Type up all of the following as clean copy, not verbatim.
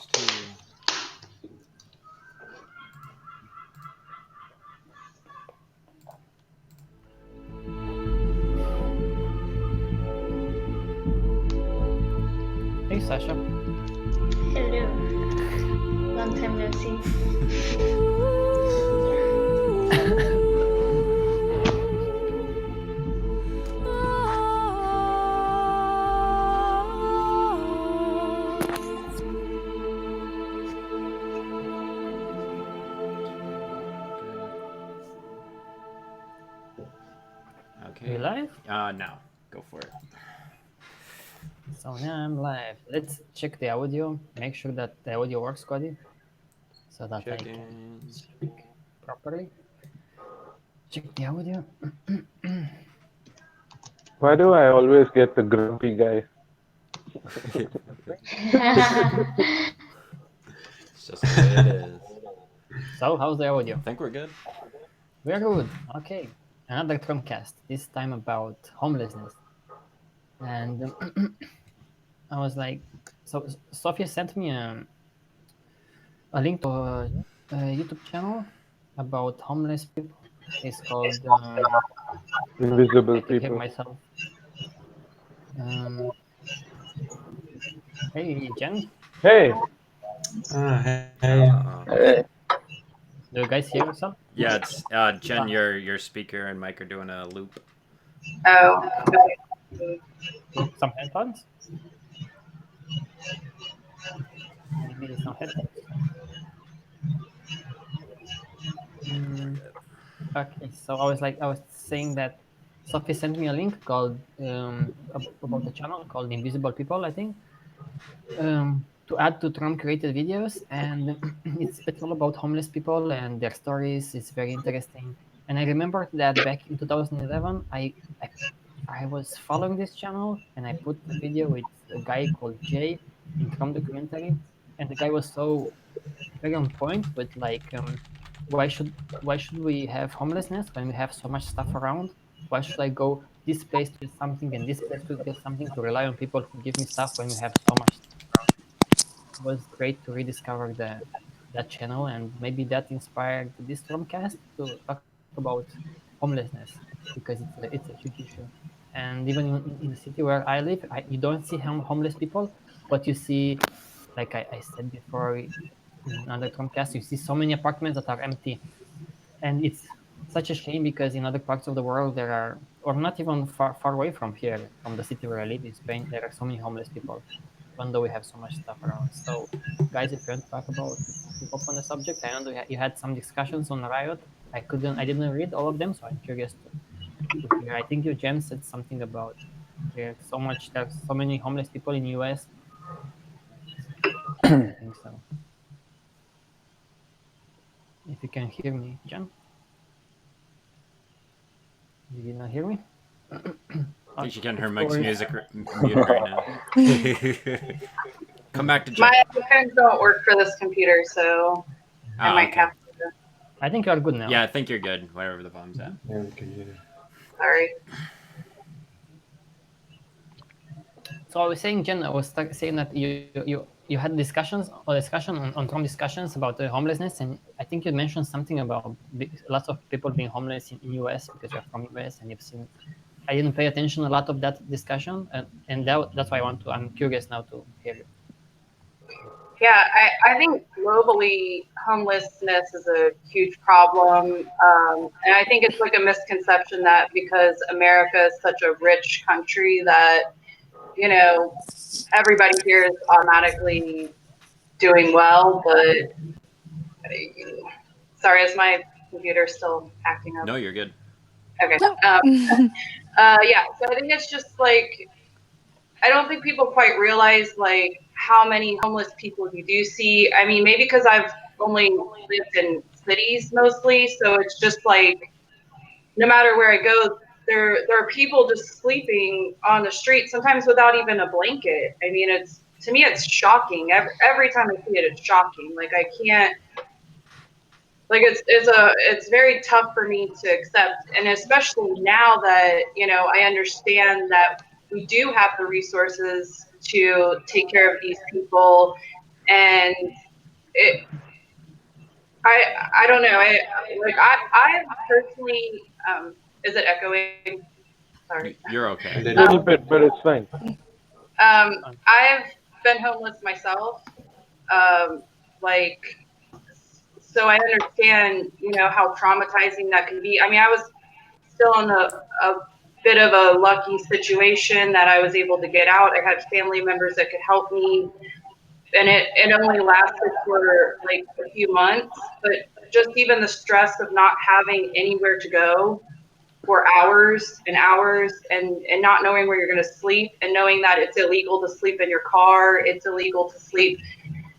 there's two. Hey, Sasha. Hello. Long time no see. Okay. We live? No. Go for it. So now I'm live. Let's check the audio. Make sure that the audio works, Cody, so that I can Checking. speak properly. Check the audio. Why do I always get the grumpy guy? It's just the way it is. So, how's the audio? I think we're good. We're good. Okay. Another TROM-Cast, this time about homelessness. And I was like, so Sophia sent me a link to a YouTube channel about homeless people. It's called, Invisible I can hear people. myself. Hey, Jen, Hey, Hey. Uh-oh. do you guys hear yourself? Yeah, it's Jen. Your speaker and mic are doing a loop. Oh. With some headphones? Maybe some headphones. Okay, so I was saying that Sophie sent me a link called about the channel called Invisible People, I think, to add to Trump created videos, and it's all about homeless people and their stories. It's very interesting, and I remember that back in 2011, I was following this channel, and I put a video with a guy called Jay in Trump documentary, and the guy was so very on point with like why should we have homelessness when we have so much stuff around? Why should I go this place to get something and this place to get something to rely on people who give me stuff when we have so much stuff around? It was great to rediscover that channel, and maybe that inspired this Stormcast to talk about homelessness, because it's a huge issue. And even in the city where I live, you don't see homeless people, but you see, like I said before in another Stormcast, you see so many apartments that are empty, and it's such a shame because in other parts of the world there are, or not even far away from here, from the city where I live in Spain, there are so many homeless people, even though we have so much stuff around. So, guys, if you want to talk about keep up on the subject, I know you had some discussions on Riot. I didn't read all of them, so I'm curious to hear. I think your Jen said something about there's so many homeless people in US. I think so. If you can hear me, Jen. You did not hear me? I think she can. Her Of mic's course. muted right now. Come back to Jen. My headphones don't work for this computer, so I might Okay. have to. I think you are good now. Yeah, I think you're good. Wherever the volume's at. Yeah, we can hear. Sorry. So I was saying, Jen, I was saying that you had discussion on Trump discussions about the homelessness, and I think you mentioned something about lots of people being homeless in US because you're from US and you've seen. I didn't pay attention a lot of that discussion, and that's why I'm curious now to hear you. Yeah, I think globally homelessness is a huge problem. And I think it's like a misconception that because America is such a rich country that, you know, everybody here is automatically doing well. But sorry, is my computer still acting up? No, you're good. Okay. Yeah, so I think it's just like, I don't think people quite realize like how many homeless people you do see. I mean, maybe because I've only lived in cities mostly, so it's just like no matter where I go, there are people just sleeping on the street, sometimes without even a blanket. I mean, it's to me it's shocking. Every time I see it, it's shocking. Like I can't. Like it's very tough for me to accept, and especially now that I understand that we do have the resources to take care of these people, and it. I don't know. I personally is it echoing? Sorry. You're A okay. little. Little bit, but it's fine. I've been homeless myself. Um, like, so I understand, how traumatizing that can be. I mean, I was still in a bit of a lucky situation that I was able to get out. I had family members that could help me, and it only lasted for like a few months. But just even the stress of not having anywhere to go for hours and hours and not knowing where you're going to sleep and knowing that it's illegal to sleep in your car, it's illegal to sleep.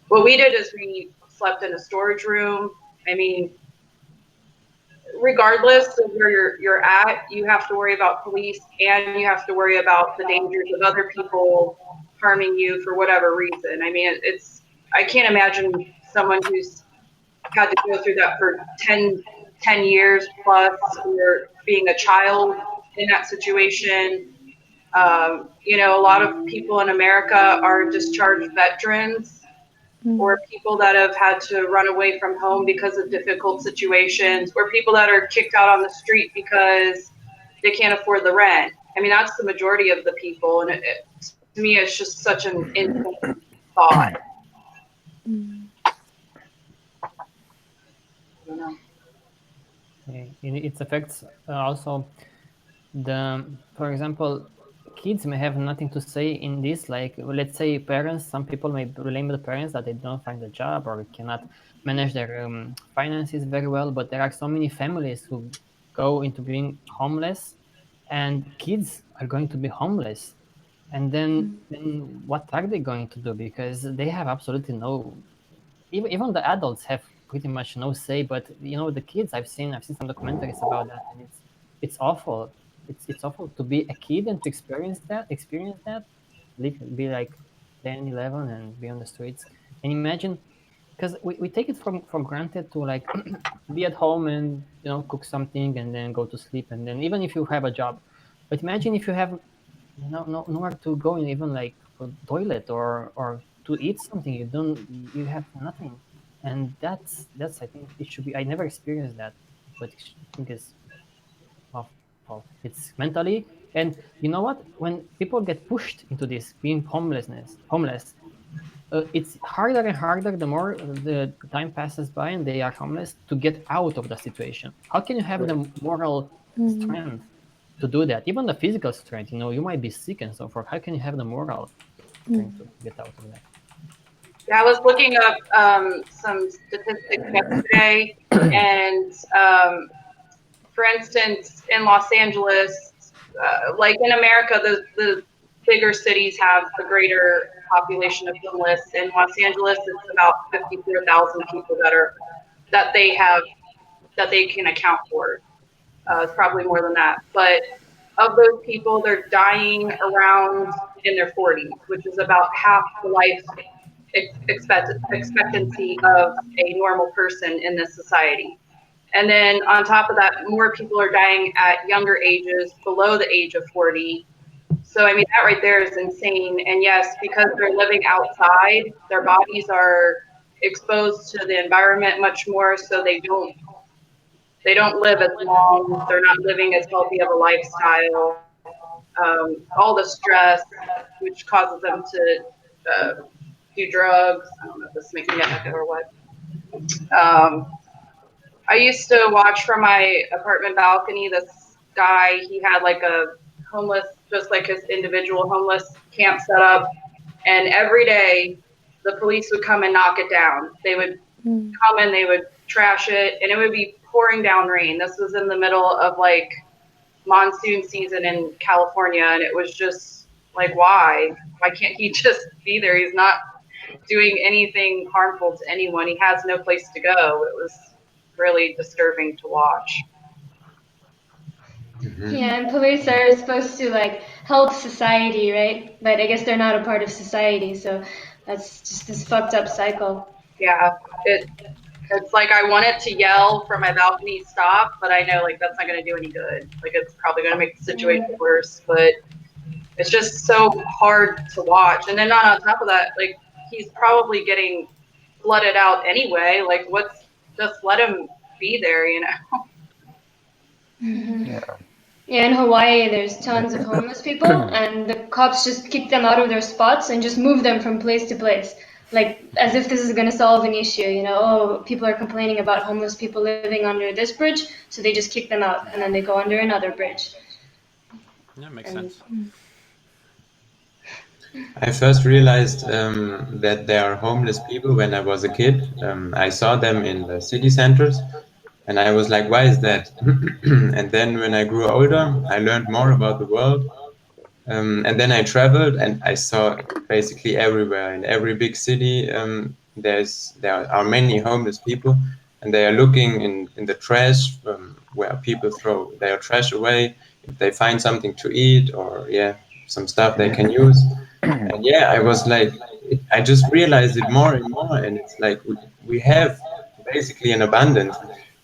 What we did is we slept in a storage room. I mean, regardless of where you're at, you have to worry about police and you have to worry about the dangers of other people harming you for whatever reason. I mean, I can't imagine someone who's had to go through that for 10 years plus, or being a child in that situation. A lot of people in America are discharged veterans or people that have had to run away from home because of difficult situations, or people that are kicked out on the street because they can't afford the rent. I mean, that's the majority of the people, and to me, it's just such an insane thought. You know? It affects also for example, kids may have nothing to say in this. Like, let's say parents, some people may blame the parents that they don't find a job or cannot manage their finances very well. But there are so many families who go into being homeless, and kids are going to be homeless. And then what are they going to do? Because they have absolutely no, even the adults have pretty much no say. But the kids, I've seen some documentaries about that, and it's awful. It's awful to be a kid and to experience that, be like 10, 11, and be on the streets. And imagine, because we take it for granted to, like, be at home and cook something and then go to sleep, and then even if you have a job. But imagine if you have nowhere to go, and even like for toilet or to eat something, you have nothing. And that's I think it should be. I never experienced that, but I think it's awful. It's mentally. And you know what, when people get pushed into this being homeless, it's harder and harder the more the time passes by and they are homeless, to get out of the situation. How can you have the moral strength to do that? Even the physical strength, you might be sick and so forth. How can you have the moral strength to get out of that? Yeah, I was looking up some statistics yesterday, and for instance, in Los Angeles, like in America, the bigger cities have a greater population of homeless. In Los Angeles, it's about 54,000 people that they can account for. It's probably more than that, but of those people, they're dying around in their 40s, which is about half the life expectancy of a normal person in this society. And then on top of that, more people are dying at younger ages, below the age of 40. So, I mean, that right there is insane. And yes, because they're living outside, their bodies are exposed to the environment much more, so they don't live as long. They're not living as healthy of a lifestyle. All the stress, which causes them to do drugs. I don't know if this is making me echo or what. I used to watch from my apartment balcony. This guy, he had like a homeless, just like his individual homeless camp set up. And every day, the police would come and knock it down. They would come and they would trash it, and it would be pouring down rain. This was in the middle of like monsoon season in California, and it was just like, why? Why can't he just be there? He's not doing anything harmful to anyone. He has no place to go. It was really disturbing to watch. Yeah, and police are supposed to like help society, right? But I guess they're not a part of society, so that's just this fucked up cycle. Yeah, it's like I wanted to yell from my balcony, stop, but I know like that's not going to do any good. Like it's probably going to make the situation worse, but it's just so hard to watch. And then on top of that, like he's probably getting flooded out anyway. Like, just let him be there, you know? Yeah, in Hawaii, there's tons of homeless people, and the cops just kick them out of their spots and just move them from place to place, like as if this is going to solve an issue. You know, oh, people are complaining about homeless people living under this bridge, so they just kick them out, and then they go under another bridge. Yeah, makes And- sense. I first realized that there are homeless people when I was a kid. I saw them in the city centers, and I was like, why is that? And then when I grew older, I learned more about the world. And then I traveled, and I saw basically everywhere in every big city. There are many homeless people, and they are looking in the trash where people throw their trash away if they find something to eat or some stuff they can use. And I was like, I just realized it more and more, and it's like we have basically an abundance.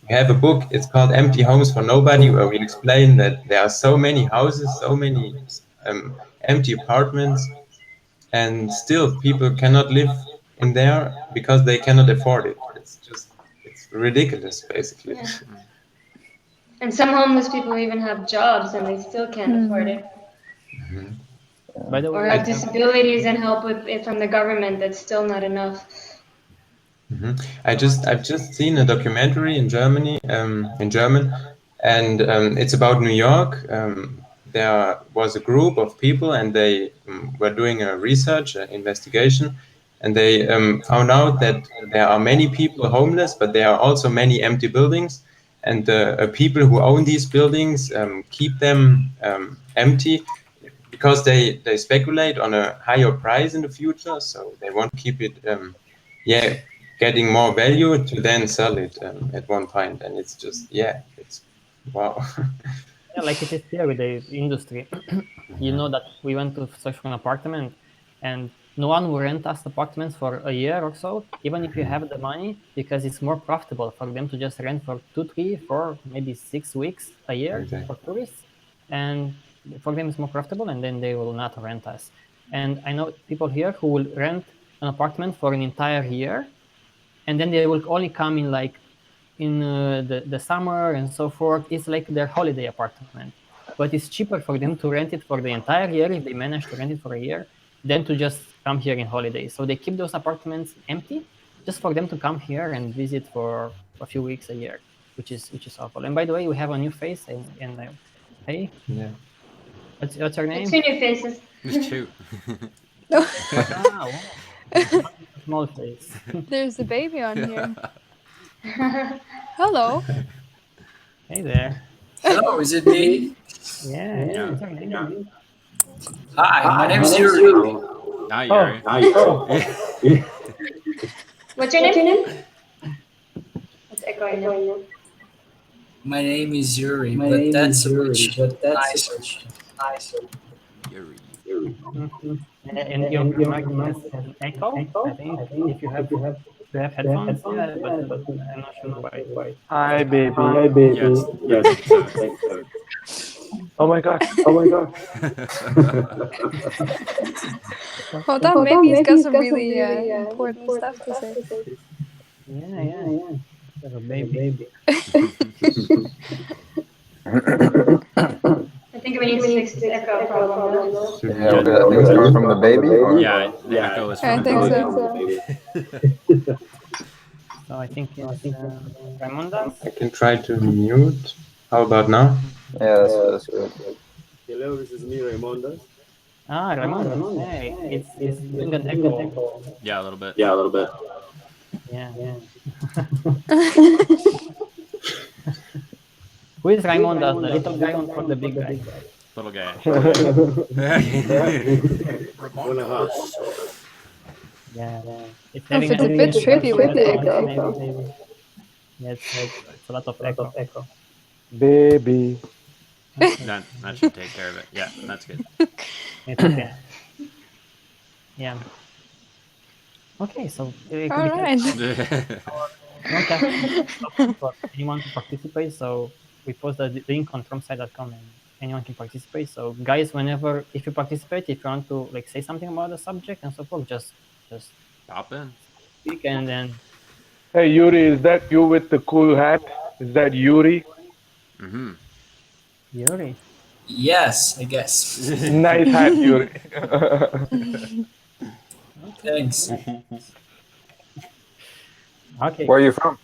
We have a book. It's called "Empty Homes for Nobody," where we explain that there are so many houses, so many empty apartments, and still people cannot live in there because they cannot afford it. It's ridiculous, basically. Yeah. And some homeless people even have jobs and they still can't afford it. By the Or way, have disabilities and help with it from the government. That's still not enough. I've just seen a documentary in Germany, in German, and it's about New York. There was a group of people, and they were doing a research investigation, and they found out that there are many people homeless, but there are also many empty buildings, and the people who own these buildings keep them empty because they speculate on a higher price in the future, so they want to keep it getting more value to then sell it at one point. And it's just it's wow. yeah, like it is here with the industry. You know that we went to search for an apartment, and no one will rent us apartments for a year or so, even if you have the money, because it's more profitable for them to just rent for 2, 3, 4, maybe 6 weeks a year Exactly. for tourists, and for them it's more profitable, and then they will not rent us. And I know people here who will rent an apartment for an entire year, and then they will only come in like in the summer and so forth. It's like their holiday apartment, but it's cheaper for them to rent it for the entire year if they manage to rent it for a year than to just come here in holidays. So they keep those apartments empty just for them to come here and visit for a few weeks a year, which is awful. And by the way, we have a new face, and hey, Yeah. what's your name? Two new faces. There's two. Ah, wow. Small face. There's a baby on here. Hello. Hey there. Hello, is it me? Yeah, Yeah. what's your name? Hi, my name is Yuri. Hi, Yuri. What's your name? What's echoing now? My name is Yuri, but that's much nicer. Yuri. And your mic has an echo. I think if you have headphones, yeah, but I'm not sure why. Hi, baby. Yes. Yes. Oh my god. Hold on, maybe he's got some really important stuff to say. Yeah. There's a baby. I think we need to fix the echo problem. Yeah, okay, I think it's coming from the baby. Or? Yeah, the echo is I from think the so. So I think it's Raimondas. I can try to mute. How about now? Yeah, that's good. Hello, this is me, Raimondas. Ah, Raimondas. Hey, it's doing an echo. Yeah, a little bit. Yeah, a little bit. Yeah. Who is Raimondas? The little guy or the big guy? Little guy. Yeah. It's If it's a bit trippy with the echo. Maybe. Yeah, it's a lot of echo. Baby. That should take care of it. Yeah, that's good. It's okay. Yeah. Okay, so All right. for anyone to participate. So we post the link on TROM-Cast.com, and anyone can participate. So guys, if you participate, if you want to like say something about the subject and so forth, just Pop in. speak, and then Hey Yuri, is that you with the cool hat? Is that Yuri? Mm-hmm. Yuri. Yes, I guess. Nice hat, Yuri. Thanks. Okay. Where are you from?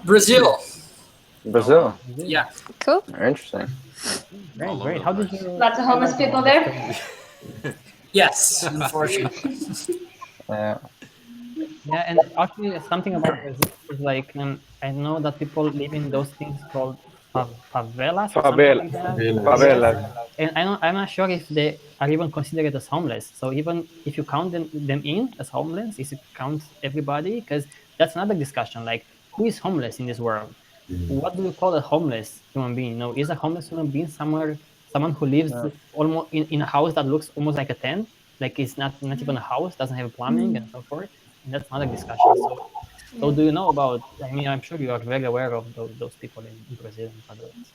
Brazil. Brazil. Yeah. Cool. Interesting. Great, All great. over How the did place. you? Lots of homeless people there. Yes, unfortunately. Yeah. Yeah, and actually something about Brazil is like I know that people live in those things called favelas or something like that. Favelas. Yes. Favelas. And I'm not sure if they are even considered as homeless. So even if you count them in as homeless, is it counts everybody? Because that's another discussion. Like, who is homeless in this world? What do you call a homeless human being? Is a homeless human being someone who lives almost in a house that looks almost like a tent, like it's not even a house, doesn't have plumbing and so forth? And that's another discussion. So do you know about? I mean, I'm sure you are very aware of those people in Brazil and favelas.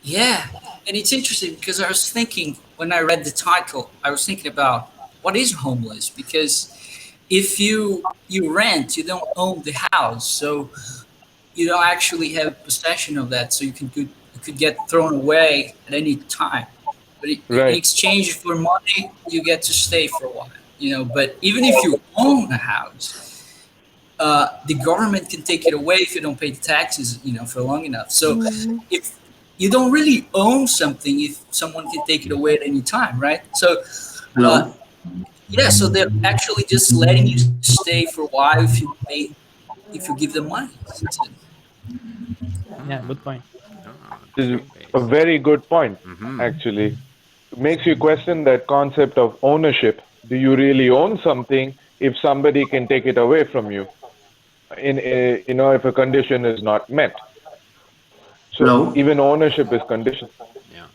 Yeah, and it's interesting because I was thinking when I read the title, I was thinking about what is homeless because if you rent, you don't own the house, so you don't actually have possession of that, so you could get thrown away at any time. But in Right. exchange for money, you get to stay for a while. But even if you own a house, the government can take it away if you don't pay the taxes, for long enough. So if you don't really own something, if someone can take it away at any time, right? So Hello. yeah, so they're actually just letting you stay for a while if you give them money. Yeah, good point. This is Dream a base. very good point, Mm-hmm. actually. It makes you question that concept of ownership. Do you really own something if somebody can take it away from you? If a condition is not met. So Hello. even ownership is conditioned. Yeah.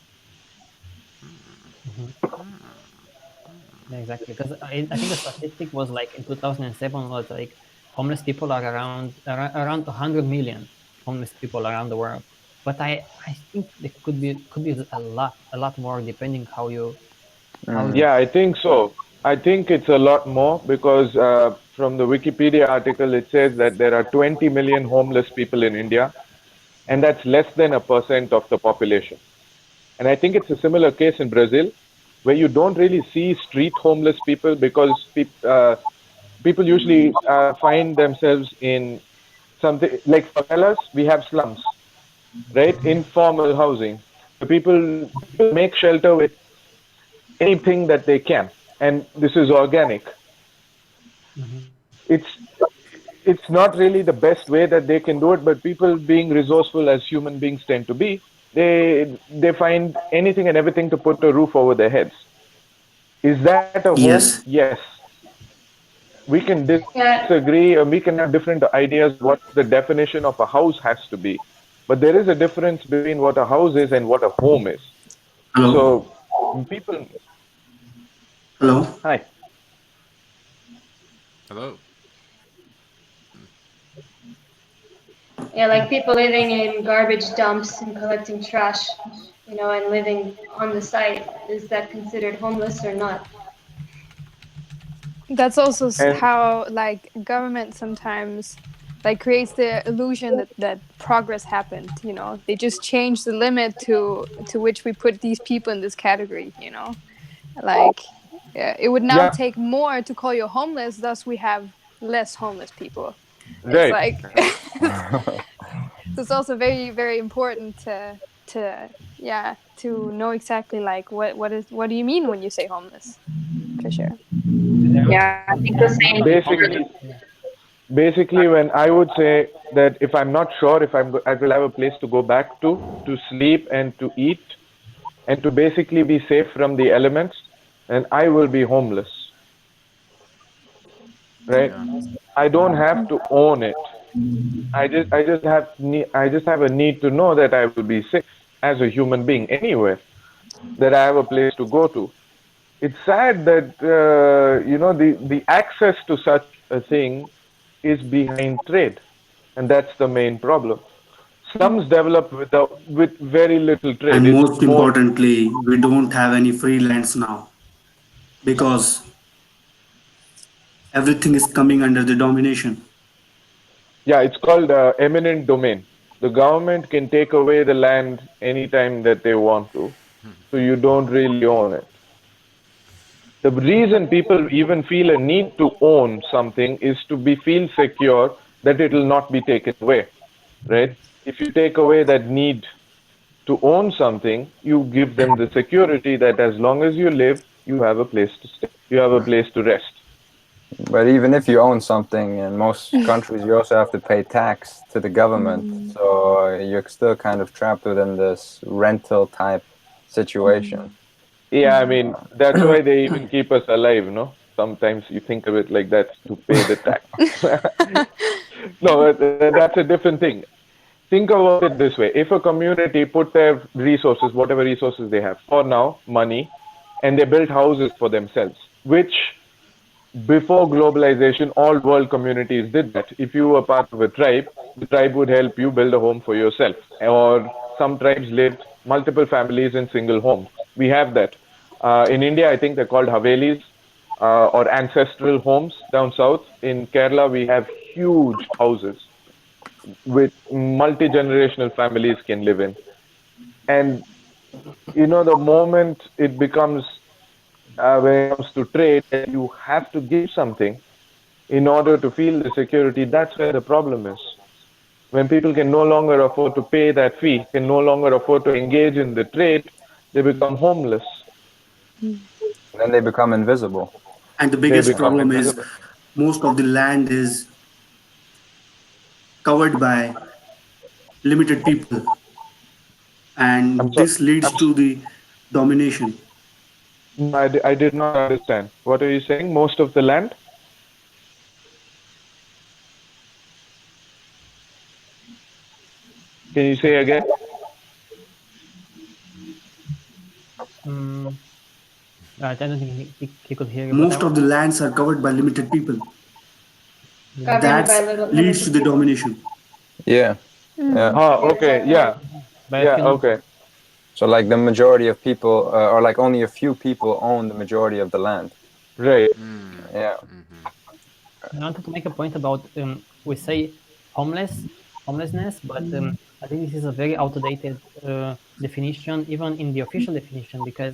Yeah, exactly. Because I think the statistic was like in 2007 was like homeless people are around 100 million homeless people around the world. But I think there could be a lot more depending how you. Yeah, I think so. I think it's a lot more because from the Wikipedia article, it says that there are 20 million homeless people in India, and that's less than 1% of the population. And I think it's a similar case in Brazil, where you don't really see street homeless people because people usually find themselves in something like favelas. We have slums, right? Informal housing. The people make shelter with anything that they can, and this is organic. It's it's not really the best way that they can do it, but people being resourceful as human beings tend to be, they find anything and everything to put a roof over their heads. Is that a home? Yes. Yes. We can Yeah. disagree and we can have different ideas what the definition of a house has to be. But there is a difference between what a house is and what a home is. Hello. So people, Hello. hi. Hello. Yeah, like people living in garbage dumps and collecting trash, and living on the site. Is that considered homeless or not? That's also And how like government sometimes like creates the illusion that progress happened. They just change the limit to which we put these people in this category. Like it would now yeah, take more to call you homeless, thus we have less homeless people. It's right. like so it's also very very important to yeah, to know exactly like what do you mean when you say homeless, for sure. Yeah, I think the same. Basically, basically, when I would say that if I'm not sure if I will have a place to go back to sleep and to eat, and to basically be safe from the elements, and I will be homeless, right? Yeah. I don't have to own it. I just have a need to know that I will be safe as a human being anywhere, that I have a place to go to. It's sad that the access to such a thing is behind trade, and that's the main problem. Slums develop with very little trade. And It's most more importantly, we don't have any free lands now because everything is coming under the domination. Yeah, it's called eminent domain. The government can take away the land anytime that they want to, so you don't really own it. The reason people even feel a need to own something is to be feel secure that it will not be taken away, right? If you take away that need to own something, you give them the security that as long as you live, you have a place to stay, you have a place to rest. But even if you own something, in most countries, you also have to pay tax to the government. So you're still kind of trapped within this rental type situation. Yeah, I mean, that's why they even keep us alive, no? Sometimes you think of it like that, to pay the tax. No, that's a different thing. Think about it this way. If a community put their resources, whatever resources they have, for now, money, and they built houses for themselves, which before globalization, all world communities did that. If you were part of a tribe, the tribe would help you build a home for yourself. Or some tribes lived multiple families in single homes. We have that. In India, I think they're called Havelis or ancestral homes down south. In Kerala, we have huge houses with multi-generational families can live in. And the moment it becomes when it comes to trade, that you have to give something in order to feel the security, that's where the problem is. When people can no longer afford to pay that fee, can no longer afford to engage in the trade, they become homeless. Then they become invisible. And the They biggest become problem is invisible. most of the land is covered by limited people, I'm and sorry. this leads to the domination. No, I did not understand. What are you saying? Most of the land? Can you say again? I don't think he could hear you, but Most of the lands are covered by limited people. Governed by That leads to limited the people. domination. Yeah. Yeah. Oh, Yeah, okay. exactly. Yeah. Yeah. Okay. So like the majority of people, or like only a few people own the majority of the land. Right. Yeah. I wanted to make a point about we say homelessness, but I think this is a very outdated definition, even in the official definition, because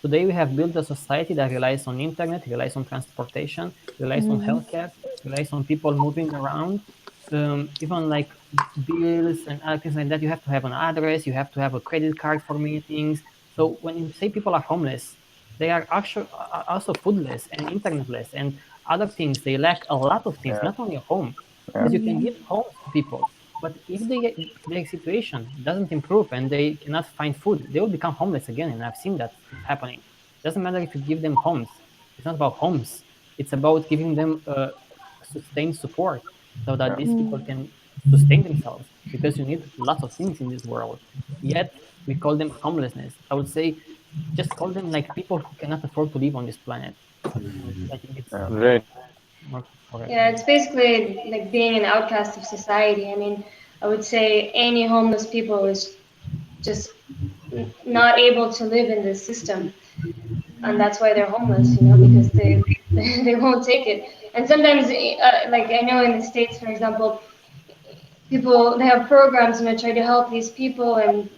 today we have built a society that relies on internet, relies on transportation, relies on healthcare, relies on people moving around, even like bills and other things like that. You have to have an address, you have to have a credit card for many things. So when you say people are homeless, they are actually also foodless and internetless and other things. They lack a lot of things, not only a home, because you can give homes to people, but if their situation doesn't improve and they cannot find food, they will become homeless again. And I've seen that happening. It doesn't matter if you give them homes. It's not about homes. It's about giving them sustained support so that these people can sustain themselves, because you need lots of things in this world. Yet we call them homelessness. I would say just call them like people who cannot afford to live on this planet. I think it's Right. more correct. Yeah, it's basically like being an outcast of society. I mean, I would say any homeless people is just not able to live in this system, and that's why they're homeless. Because they they won't take it. And sometimes, like I know in the States, for example, people they have programs and they try to help these people, and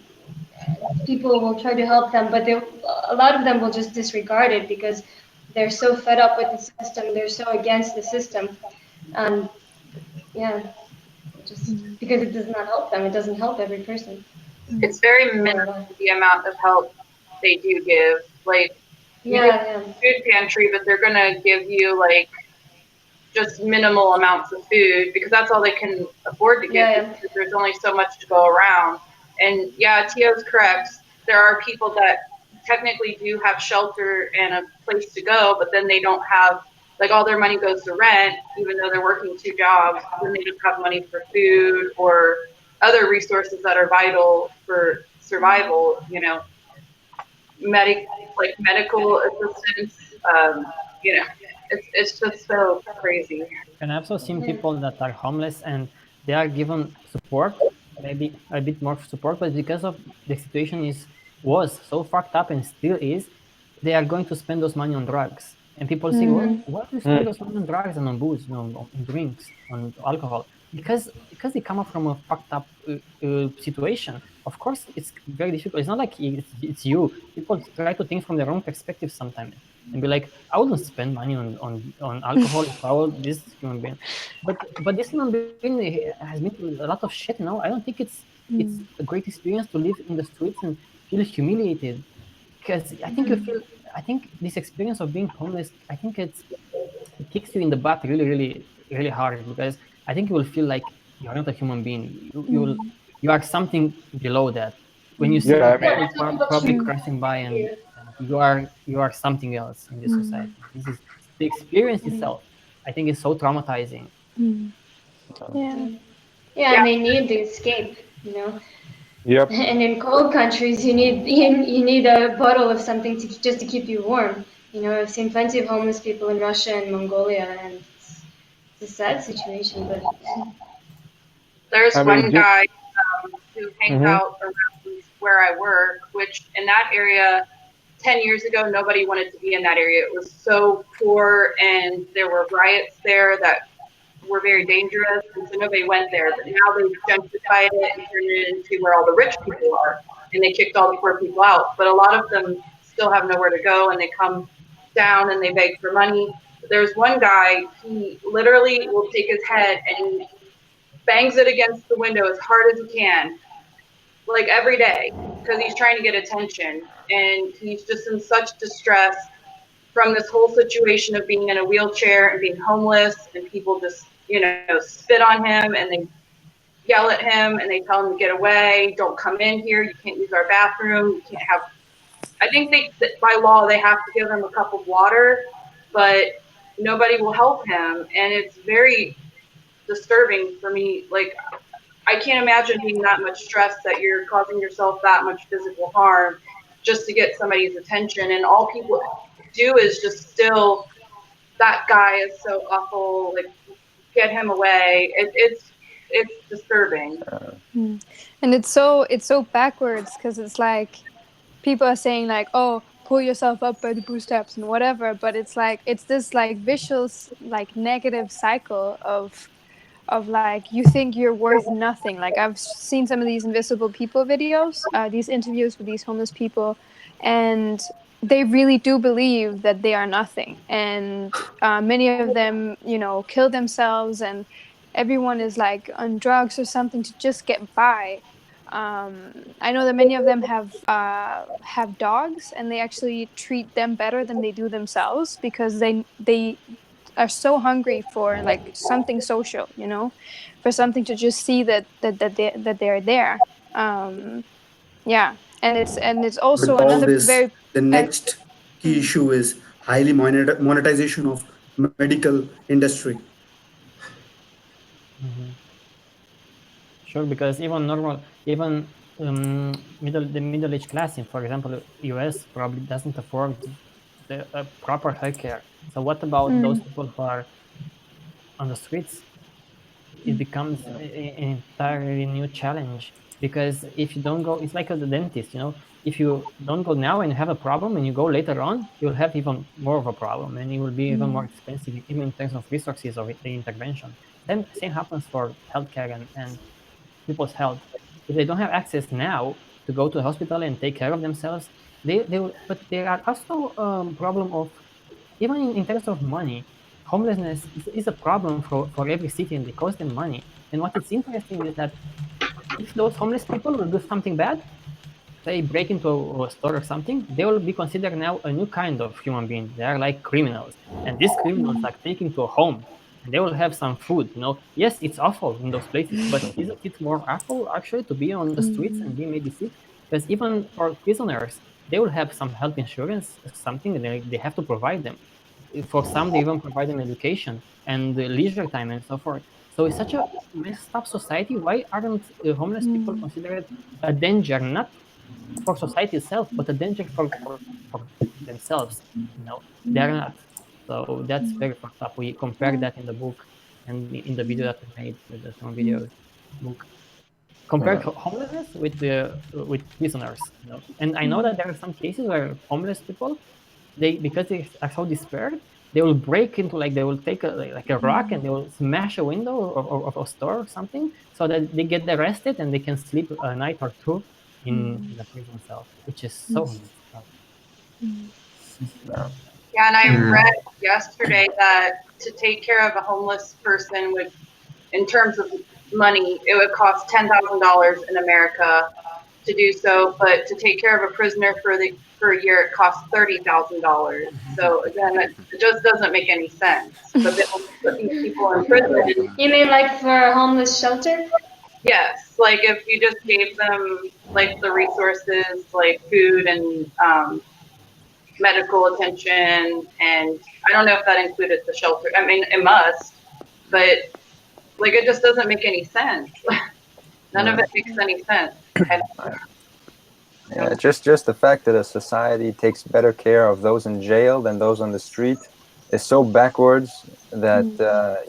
people will try to help them, but a lot of them will just disregard it because they're so fed up with the system, they're so against the system, and yeah, just because it does not help them, it doesn't help every person. It's very Not minimal at all. the amount of help they do give. Like you go to Yeah, the food pantry, but they're gonna give you like just minimal amounts of food because that's all they can afford to give yeah, because there's only so much to go around. And yeah, Tio's correct. There are people that technically do have shelter and a place to go, but then they don't have, like, all their money goes to rent, even though they're working two jobs. Then they don't have money for food or other resources that are vital for survival. Medical assistance. It's just so crazy. And I've also seen yeah. people that are homeless and they are given support, maybe a bit more support, but because of the situation was so fucked up and still is, they are going to spend those money on drugs. And people say, well, why do you spend those money on drugs and on booze, on drinks, on alcohol? Because they come up from a fucked up situation. Of course, it's very difficult. It's not like it's you. People try to think from their own perspective sometimes and be like, I wouldn't spend money on alcohol if I were this human being. But this human being has been through a lot of shit. I don't think it's a great experience to live in the streets and feel humiliated, because I think this experience of being homeless, I think it kicks you in the butt really, really, really hard, because I think you will feel like you're not a human being. You are something below that. When you see Yeah, I people mean, probably crossing by, and you are something else in this society. This is the experience itself. I think is so traumatizing. Yeah. Yeah, Yeah. and they need the escape, you know. yep. And in cold countries, you need a bottle of something to just to keep you warm. You know, I've seen plenty of homeless people in Russia and Mongolia, and it's a sad situation. But There's I one mean, just guy who hangs mhm. out around where I work, which in that area 10 years ago, nobody wanted to be in that area. It was so poor, and there were riots there that were very dangerous, and so nobody went there. But now they've gentrified it and turned it into where all the rich people are, and they kicked all the poor people out. But a lot of them still have nowhere to go, and they come down and they beg for money. There's one guy, he literally will take his head and he bangs it against the window as hard as he can, like every day, because he's trying to get attention. And he's just in such distress from this whole situation of being in a wheelchair and being homeless, and people just, spit on him and they yell at him and they tell him to get away, don't come in here, you can't use our bathroom, you can't have. I think by law they have to give him a cup of water, but nobody will help him, and it's very disturbing for me. Like, I can't imagine being that much stress that you're causing yourself that much physical harm just to get somebody's attention, and all people do is just still, that guy is so awful, like, get him away. It's disturbing. And it's so backwards, because it's like people are saying like, oh, pull yourself up by the bootstraps and whatever, but it's like it's this like vicious like negative cycle of like you think you're worth nothing. Like I've seen some of these invisible people videos, these interviews with these homeless people, and they really do believe that they are nothing. And many of them, kill themselves, and everyone is like on drugs or something to just get by. I know that many of them have dogs, and they actually treat them better than they do themselves, because they are so hungry for like something social, for something to just see that they're there. Yeah, and it's With also all another this, very the uh, next key issue is highly monetization of medical industry. Sure, because even the middle-aged class in, for example, US probably doesn't afford the proper healthcare. So what about those people who are on the streets? It becomes an entirely new challenge, because if you don't go, it's like at the dentist. If you don't go now and you have a problem, and you go later on, you'll have even more of a problem, and it will be even more expensive, even in terms of resources of the intervention. Same happens for healthcare and people's health. If they don't have access now to go to the hospital and take care of themselves, they will. But there are also problem of, even in terms of money, homelessness is a problem for every city, and they cost them money. And what is interesting is that if those homeless people will do something bad, say break into a store or something, they will be considered now a new kind of human being. They are like criminals, and these criminals are taken to a home, and they will have some food. Yes, it's awful in those places, but isn't it more awful actually to be on the streets and be maybe sick? Because even for prisoners, they will have some health insurance, something they have to provide them. For some, they even provide them education and leisure time and so forth. So it's such a messed up society. Why aren't homeless people considered a danger, not for society itself, but a danger for themselves? They're not. So that's very fucked up. We compare that in the book and in the video that we made with the some videos book. Compare homelessness with prisoners. And I know that there are some cases where homeless people because they are so despaired, they will break into, like, they will take like a rock and they will smash a window of a store or something, so that they get arrested and they can sleep a night or two in a prison cell, which is so messed up. Yeah, and I Mm. read yesterday that to take care of a homeless person would, in terms of money, it would cost $10,000 in America to do so, but to take care of a prisoner for a year, it costs $30,000. So again, it just doesn't make any sense. But they will put these people in prison. You mean like for a homeless shelter? Yes, like if you just gave them like the resources, like food and medical attention, and I don't know if that included the shelter. I mean, it must, but like it just doesn't make any sense. None of it makes any sense. Yeah, just the fact that a society takes better care of those in jail than those on the street is so backwards that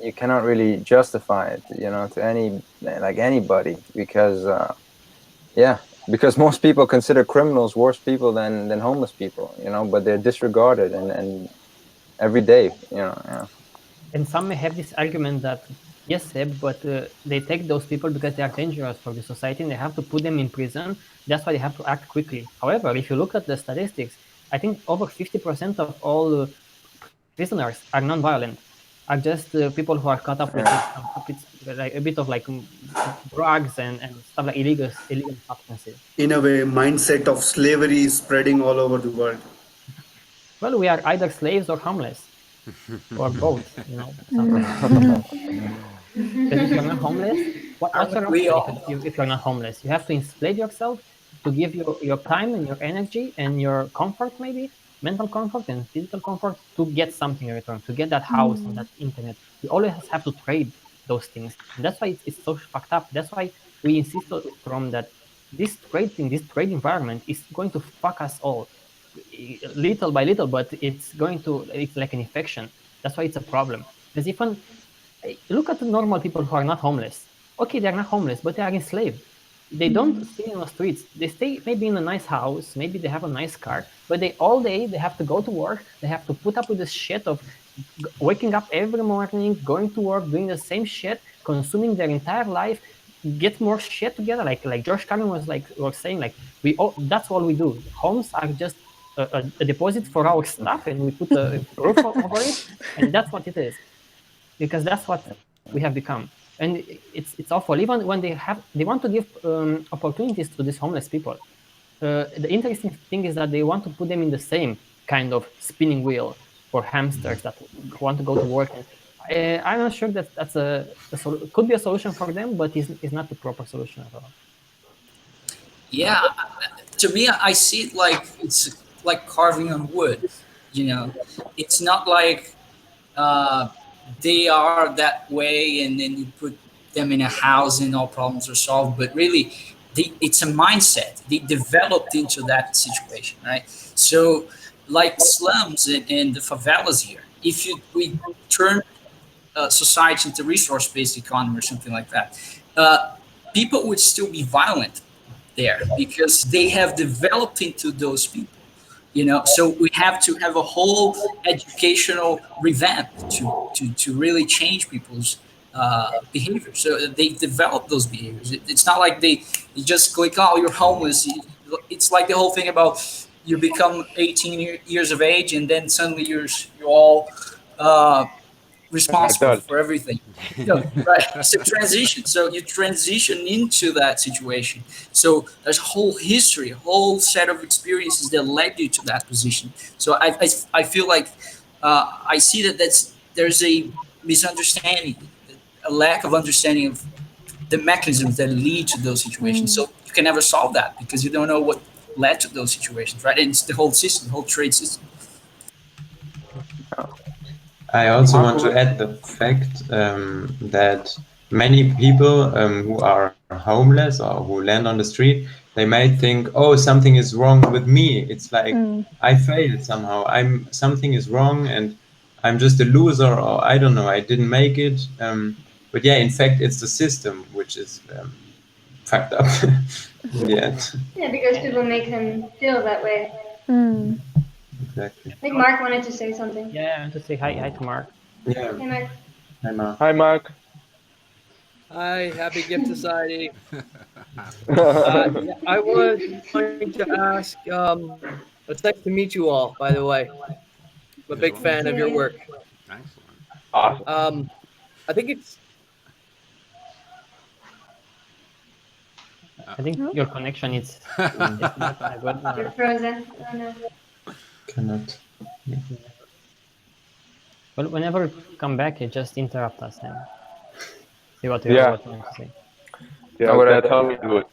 you cannot really justify it, you know, to anybody, because because most people consider criminals worse people than homeless people, you know, but they're disregarded and every day, you know. Yeah. And some may have this argument that, yes, Seb, but they take those people because they are dangerous for the society and they have to put them in prison. That's why they have to act quickly. However, if you look at the statistics, I think over 50% of all prisoners are non-violent, are just people who are caught up with like a bit of like drugs and stuff, like illegal substances. In a way, mindset of slavery is spreading all over the world. Well, we are either slaves or homeless, or both, you know, sometimes. Because if you're not homeless, what's your We option all. if you're not homeless? You have to enslave yourself to give your time and your energy and your comfort, maybe mental comfort and physical comfort, to get something in return, to get that house and that internet. We always have to trade those things. And that's why it's so fucked up. That's why we insist from that this trade thing, this trade environment is going to fuck us all little by little, but it's like an infection. That's why it's a problem. Because even look at the normal people who are not homeless. Okay, they are not homeless, but they are enslaved. They don't stay in the streets. They stay maybe in a nice house, maybe they have a nice car, but they all day they have to go to work. They have to put up with this shit of waking up every morning, going to work, doing the same shit, consuming their entire life, get more shit together. Like George Carlin was saying, like that's all we do. Homes are just a deposit for our stuff, and we put a roof over it, and that's what it is, because that's what we have become. And it's awful. Even when they want to give opportunities to these homeless people. The interesting thing is that they want to put them in the same kind of spinning wheel for hamsters that want to go to work. And I'm not sure that that's could be a solution for them, but it's not the proper solution at all. Yeah, to me, I see it like it's like carving on wood. You know, it's not like uh, they are that way, and then you put them in a house and all problems are solved. But really, it's a mindset. They developed into that situation, right? So, like slums and the favelas here, if we turn society into resource-based economy or something like that, people would still be violent there because they have developed into those people. So we have to have a whole educational revamp to really change people's behavior. So they develop those behaviors. It's not like they just click, oh, you're homeless. It's like the whole thing about you become 18 years of age and then suddenly you're all uh, responsible Adult. for everything. No, right. It's a transition. So you transition into that situation. So there's a whole history, a whole set of experiences that led you to that position. So I feel like I see that there's a misunderstanding, a lack of understanding of the mechanisms that lead to those situations. So you can never solve that because you don't know what led to those situations, right? And it's the whole system, the whole trade system. I also want to add the fact that many people who are homeless or who land on the street, they might think, "Oh, something is wrong with me." It's like I failed somehow. Something is wrong, and I'm just a loser, or I don't know. I didn't make it. But yeah, in fact, it's the system which is fucked up in the end. Yeah, because people make them feel that way. exactly. I think Mark wanted to say something. Yeah, I want to say hi to Mark. Yeah. Hey, Mark. Hi, Mark. Hi, Mark. Hi, Happy Gift Society. Yeah, I was going to ask. It's nice to meet you all. By the way, I'm a big fan of your work. Excellent. Awesome. I think it's. I think your connection is not good. You're frozen. Oh no. Cannot. Well, whenever you come back, you just interrupt us and see what Yeah. what you want to say. Yeah, But that's how we do it.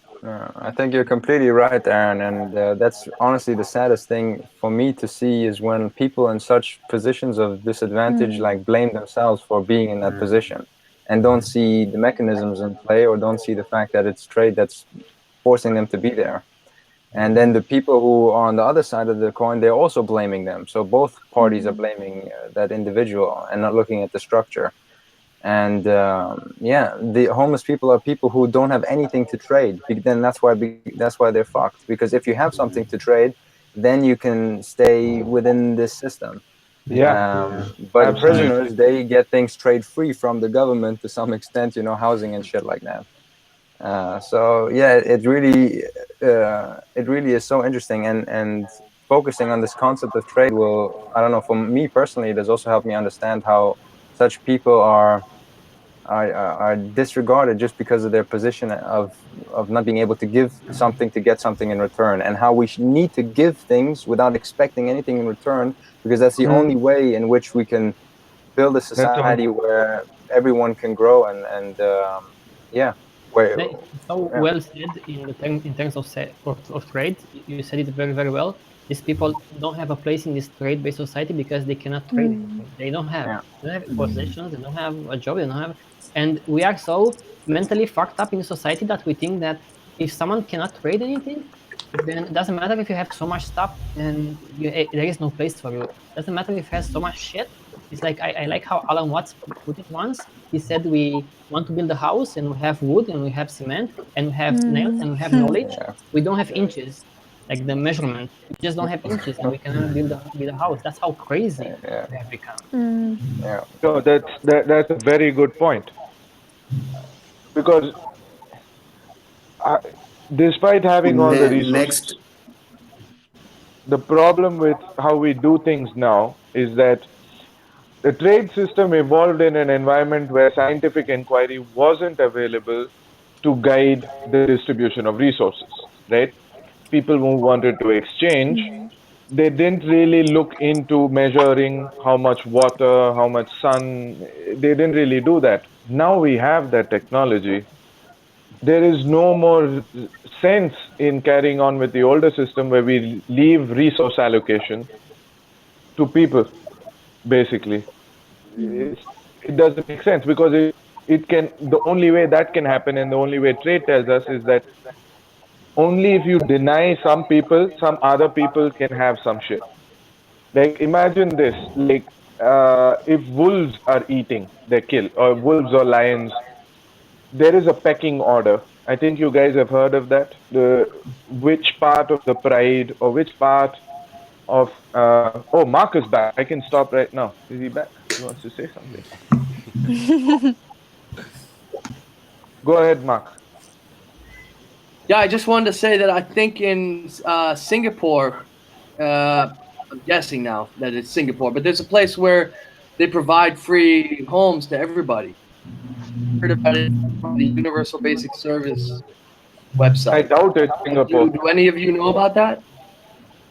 I think you're completely right, Aaron, and that's honestly the saddest thing for me to see is when people in such positions of disadvantage like blame themselves for being in that position and don't see the mechanisms in play or don't see the fact that it's trade that's forcing them to be there. And then the people who are on the other side of the coin, they're also blaming them. So both parties are blaming that individual and not looking at the structure. And yeah, the homeless people are people who don't have anything to trade. Then that's why they're fucked. Because if you have something to trade, then you can stay within this system. Yeah. But Absolutely. prisoners, they get things trade free from the government to some extent, you know, housing and shit like that. So yeah, it really is so interesting, and focusing on this concept of trade will, I don't know, for me personally, it has also helped me understand how such people are disregarded just because of their position of not being able to give something to get something in return, and how we need to give things without expecting anything in return, because that's the only way in which we can build a society where everyone can grow and yeah. It's so well said in terms of trade. You said it very, very well. These people don't have a place in this trade-based society because they cannot trade anything. They don't have possessions. They don't have a job. They don't have, and we are so mentally fucked up in the society that we think that if someone cannot trade anything, then it doesn't matter if you have so much stuff and there is no place for you. It doesn't matter if you have so much shit. It's like I like how Alan Watts put it once. He said we want to build a house and we have wood and we have cement and we have nails and we have knowledge. We don't have inches, like the measurement. We just don't have inches and we cannot build a house. That's how crazy we have become. Yeah. No, that's a very good point. Because despite having all the resources, Next, the problem with how we do things now is that the trade system evolved in an environment where scientific inquiry wasn't available to guide the distribution of resources, right? People who wanted to exchange, they didn't really look into measuring how much water, how much sun, they didn't really do that. Now we have that technology. There is no more sense in carrying on with the older system where we leave resource allocation to people, basically. It doesn't make sense because it can, the only way that can happen and the only way trade tells us is that only if you deny some people, some other people can have some shit. Like imagine this, like if wolves are eating, they kill, or wolves or lions, there is a pecking order. I think you guys have heard of that. The which part of the pride or which part of oh, Mark is back. I can stop right now. Is he back? He wants to say something. Go ahead, Mark. Yeah, I just wanted to say that I think in Singapore, I'm guessing now that it's Singapore, but there's a place where they provide free homes to everybody. Heard about it from the Universal Basic Service website. I doubt it's Singapore. Do any of you know about that?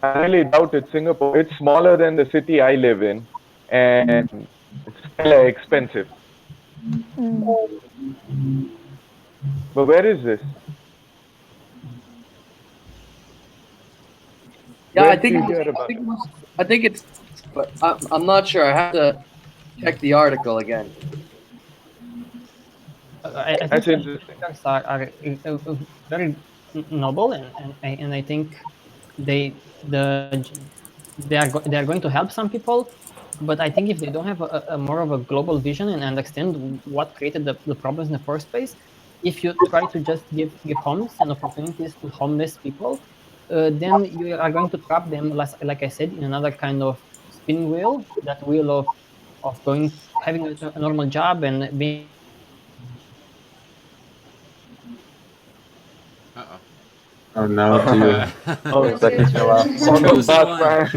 I really doubt it's Singapore. It's smaller than the city I live in, and it's hella expensive. But where is this? Yeah, Where I did think you hear about it? I think it's, but I'm not sure. I have to check the article again. I think That's the interesting. thinkers are very noble, and I think they are going to help some people, but I think if they don't have a more of a global vision and understand what created the problems in the first place, if you try to just give homes and opportunities to homeless people, then you are going to trap them, like I said, in another kind of spinning wheel, that wheel of going, having a normal job and being. Uh-oh. Oh, now to you. Oh, Looks like he fell off. on the Chosen bus, one. man.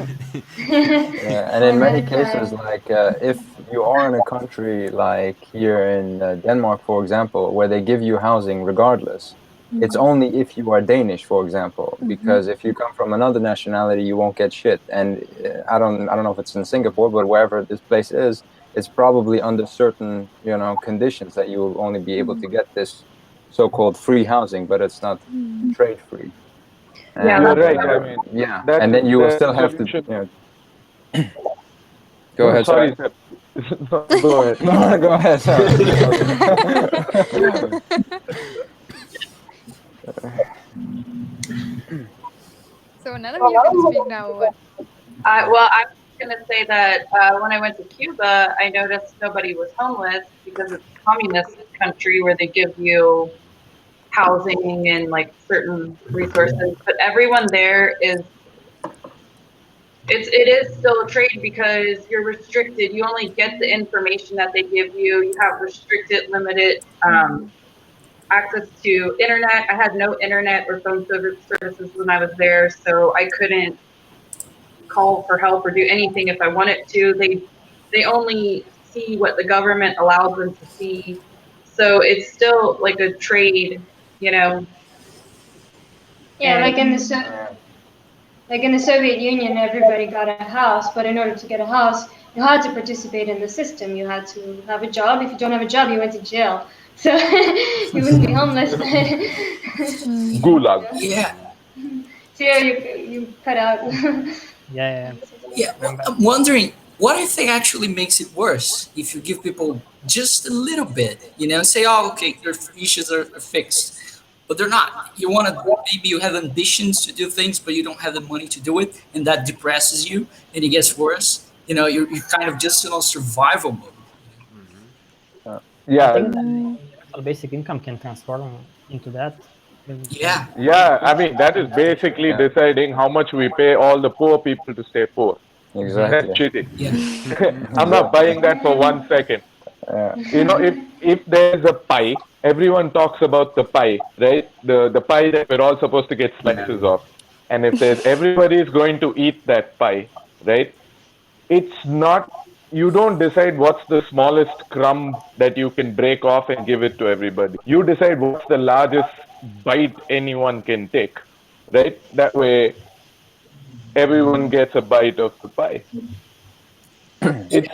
Yeah, and in many cases, like if you are in a country like here in Denmark, for example, where they give you housing regardless, it's only if you are Danish, for example, because if you come from another nationality, you won't get shit. And I don't know if it's in Singapore, but wherever this place is, it's probably under certain, conditions that you will only be able to get this so-called free housing, but it's not trade free. Yeah, You're And that's right. I mean, yeah, that's and then you will the still have to, solution. go Oh, ahead. sorry, sir. No, go ahead. No, go ahead. Sorry. So none of you can speak now. Or what? well, I was going to say that when I went to Cuba, I noticed nobody was homeless because it's a communist country where they give you housing and like certain resources, but everyone there it is still a trade because you're restricted. You only get the information that they give you. You have restricted, limited access to internet. I had no internet or phone services when I was there, so I couldn't call for help or do anything if I wanted to. They only see what the government allows them to see. So it's still like a trade, you know. Yeah, And like in the Soviet Union, everybody got a house, but in order to get a house, you had to participate in the system. You had to have a job. If you don't have a job, you went to jail. So you wouldn't be homeless. Gulag. Yeah, So yeah, you cut out. Yeah. yeah. Well, I'm wondering, what if it actually makes it worse if you give people just a little bit? Say, oh, okay, your issues are fixed, but they're not. You want to, maybe you have ambitions to do things, but you don't have the money to do it, and that depresses you, and it gets worse. You're kind of just in a survival mode. I Yeah, think that universal basic income can transform into that. Yeah, yeah. I mean, that is basically Yeah, deciding how much we pay all the poor people to stay poor. That's exactly. cheating. yeah, I'm not Exactly. buying that for 1 second. Yeah. If there's a pie, everyone talks about the pie, right? The pie that we're all supposed to get slices of. And if there's everybody is going to eat that pie, right? It's not, you don't decide what's the smallest crumb that you can break off and give it to everybody. You decide what's the largest bite anyone can take, right? That way everyone gets a bite of the pie. It's,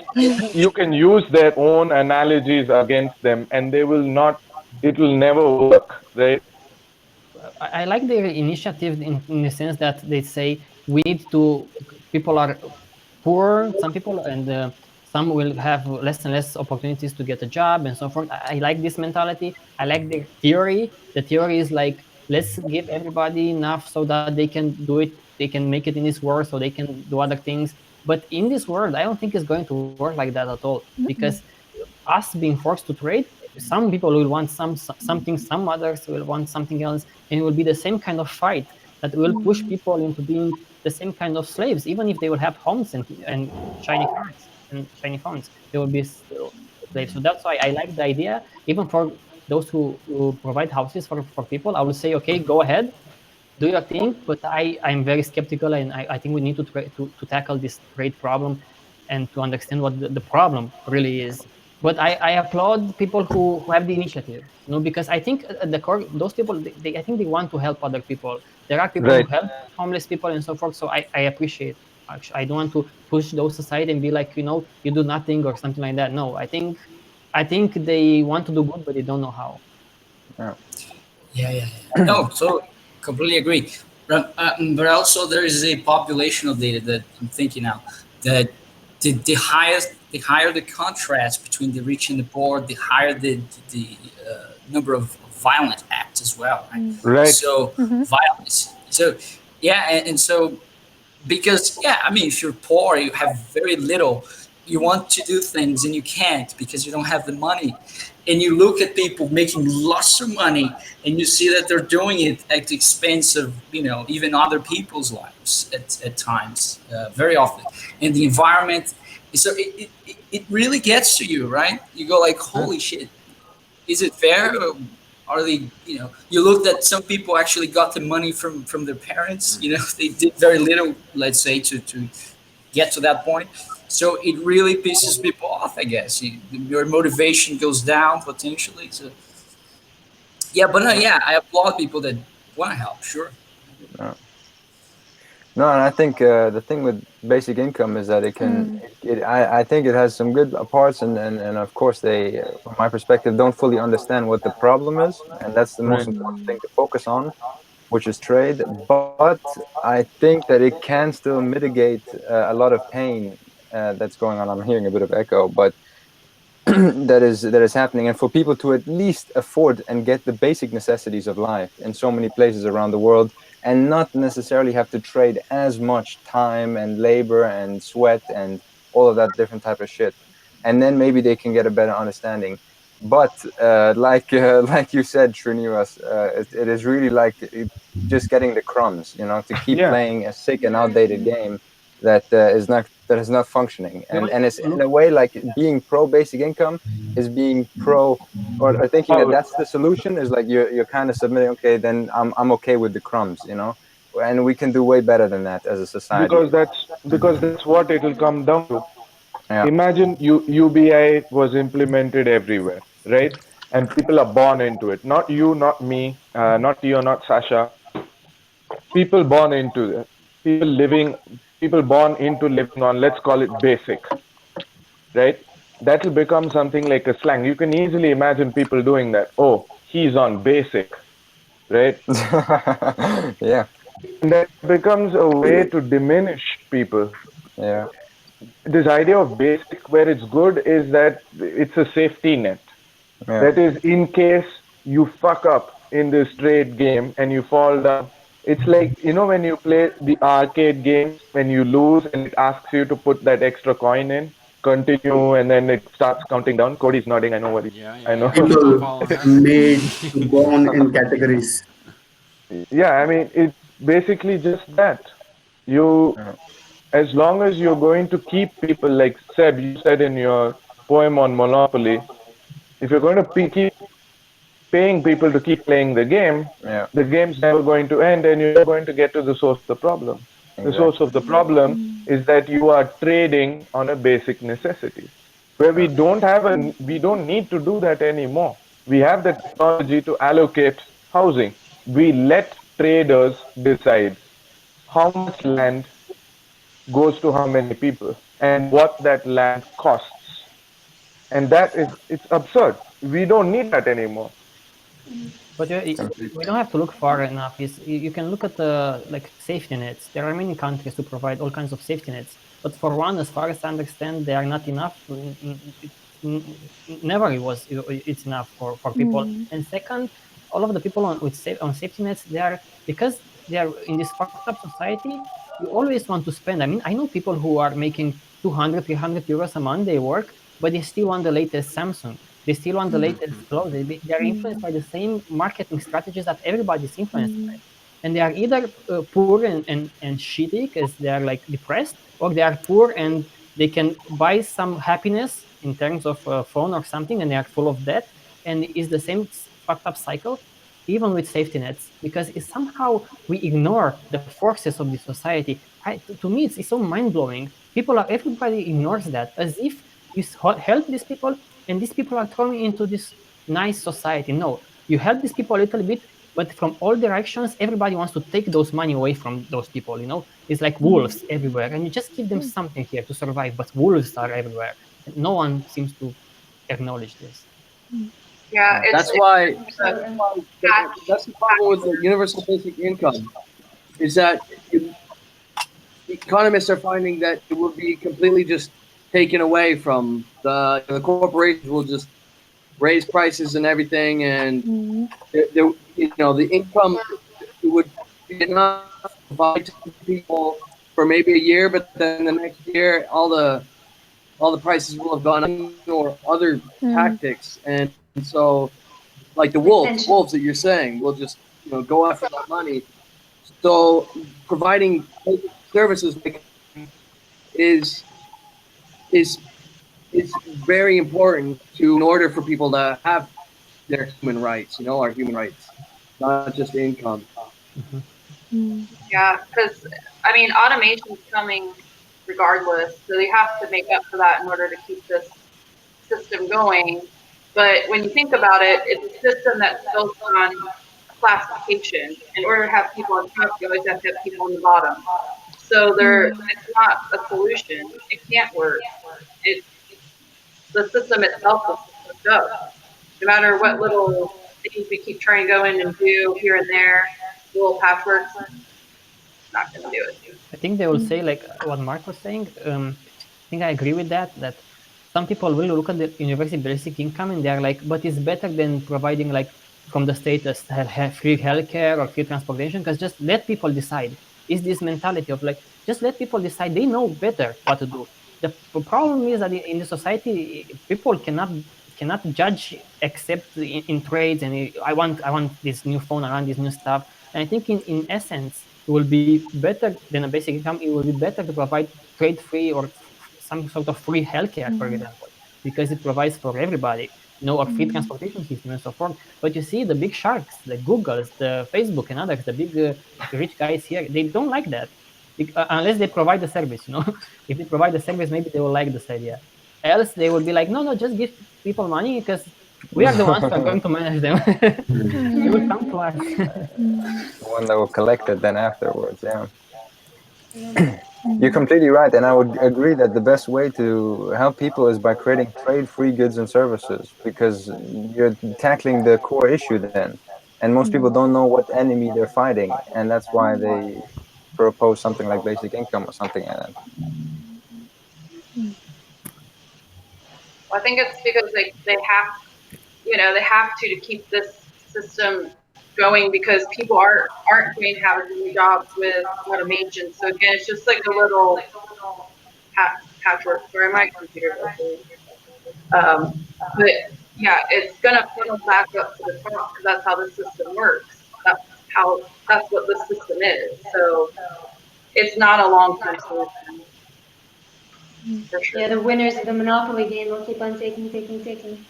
you can use their own analogies against them and they will not, it will never work, right? I like their initiative in the sense that they say we need to, people are poor, some people, and some will have less and less opportunities to get a job and so forth. I like this mentality. I like the theory. The theory is like, let's give everybody enough so that they can do it, they can make it in this world, so they can do other things. But in this world, I don't think it's going to work like that at all, because us being forced to trade, some people will want something, some others will want something else, and it will be the same kind of fight that will push people into being the same kind of slaves. Even if they will have homes and shiny cars and shiny phones, they will be still slaves. So that's why I like the idea. Even for those who provide houses for people, I will say, okay, go ahead, do your thing, but I'm very skeptical, and I think we need to tackle this trade problem and to understand what the problem really is. But I applaud people who have the initiative, because I think at the core, those people, I think they want to help other people. There are people who Right. help homeless people and so forth, so I appreciate. Actually, I don't want to push those aside and be like, you do nothing or something like that. No, I think they want to do good, but they don't know how. Yeah. yeah. No, so completely agree. But also there is a populational data that I'm thinking now that the higher the contrast between the rich and the poor, the higher the number of violent acts as well. Right? Right. So violence. So yeah, and so because yeah, I mean, if you're poor, you have very little. you want to do things and you can't because you don't have the money, and you look at people making lots of money and you see that they're doing it at the expense of, you know, even other people's lives at times, very often, and the environment. So it really gets to you, right? You go like, holy shit, is it fair? Or are they, you know, you look that some people actually got the money from their parents, you know, they did very little, let's say, to get to that point. So it really pisses people off, I guess. Your motivation goes down potentially. So yeah, but no, yeah, I applaud people that want to help. Sure. No, and I think the thing with basic income is that it can. I think it has some good parts, and of course they, from my perspective, don't fully understand what the problem is, and that's the most important thing to focus on, which is trade. But I think that it can still mitigate a lot of pain that's going on. I'm hearing a bit of echo, but that is happening, and for people to at least afford and get the basic necessities of life in so many places around the world, and not necessarily have to trade as much time and labor and sweat and all of that different type of shit, and then maybe they can get a better understanding. But like you said, Srinivas, it is really like just getting the crumbs, you know, to keep playing a sick and outdated game that is not functioning, and it's in a way like being pro basic income is being pro or thinking that that's the solution, is like you're kind of submitting, okay, then I'm okay with the crumbs, you know, and we can do way better than that as a society. Because that's what it will come down to. Yeah. Imagine UBI was implemented everywhere, right? And people are born into it. Not you, not me, not you, not Sasha. People born into it. People born into living on, let's call it basic, right? That will become something like a slang. You can easily imagine people doing that. Oh, he's on basic, right? Yeah. And that becomes a way to diminish people. Yeah. This idea of basic, where it's good, is that it's a safety net. Yeah. That is, in case you fuck up in this trade game and you fall down. It's like, you know, when you play the arcade games, when you lose and it asks you to put that extra coin in, continue, and then it starts counting down. Cody's nodding. I know what he. I know. People I'm following her. made to born in categories. Yeah, I mean, it's basically just that. You, as long as you're going to keep people, like Seb, you said in your poem on Monopoly, if you're going to keep paying people to keep playing the game's never going to end, and you're going to get to the source of the problem. The source of the problem is that you are trading on a basic necessity, where we don't need to do that anymore. We have the technology to allocate housing. We let traders decide how much land goes to how many people and what that land costs. And it's absurd. We don't need that anymore. But we don't have to look far enough. You can look at the like safety nets. There are many countries who provide all kinds of safety nets. But for one, as far as I understand, they are not enough. Never it's enough for people. And second, all of the people on safety nets, because they are in this fucked up society. You always want to spend. I mean, I know people who are making 200, 300 euros a month. They work, but they still want the latest Samsung. They still want the latest clothes. They are influenced by the same marketing strategies that everybody's influenced by. And they are either poor and shitty because they are like depressed, or they are poor and they can buy some happiness in terms of a phone or something, and they are full of debt. And it's the same fucked up cycle, even with safety nets, because it's somehow we ignore the forces of the society. To me, it's so mind-blowing. Everybody ignores that, as if you help these people, and these people are thrown into this nice society. No, you help these people a little bit, but from all directions, everybody wants to take those money away from those people. You know, it's like wolves everywhere, and you just give them something here to survive, but wolves are everywhere, and no one seems to acknowledge this. Yeah, That's why that's the problem with the universal basic income, is that economists are finding that it will be completely just taken away from the corporations will just raise prices and everything, and the income would be enough to provide to people for maybe a year, but then the next year all the all the prices will have gone up, or other tactics. And so, like the wolves that you're saying will just go after that money. So providing services like is is is very important to in order for people to have their human rights, our human rights, not just income. Yeah, because I mean, automation's coming regardless, so they have to make up for that in order to keep this system going. But when you think about it, it's a system that's built on classification. In order to have people on top, you always have to have people on the bottom. So it's not a solution. It can't work. It's the system itself is fucked up. No matter what little things we keep trying to go in and do here and there, little patchworks, not going to do it. I think they will say like what Mark was saying. I think I agree with that. That some people will look at the universal basic income and they're like, but it's better than providing like from the state as free healthcare or free transportation. Because just let people decide. Is this mentality of like just let people decide? They know better what to do. The problem is that in the society, people cannot judge except in trades. And I want this new phone, I want this new stuff. And I think in essence, it will be better than a basic income. It will be better to provide trade-free or some sort of free healthcare, for example, because it provides for everybody, or free transportation system and so forth. But you see, the big sharks, the Googles, the Facebook, and others, the big rich guys here, they don't like that unless they provide the service. If they provide the service, maybe they will like this idea. Else, they will be like, no, just give people money because we are the ones who are going to manage them. They will come to us. The one that will collect it then afterwards, yeah. You're completely right, and I would agree that the best way to help people is by creating trade-free goods and services, because you're tackling the core issue then, and most people don't know what enemy they're fighting, and that's why they propose something like basic income or something like that. Well, I think it's because they have to keep this system going because people aren't going to have as many jobs with automation. So again, it's just like a little patchwork. Sorry, my computer does. But yeah, it's gonna funnel back up to the top because that's how the system works. That's what the system is. So it's not a long-term solution. For sure. Yeah, the winners of the Monopoly game will keep on taking.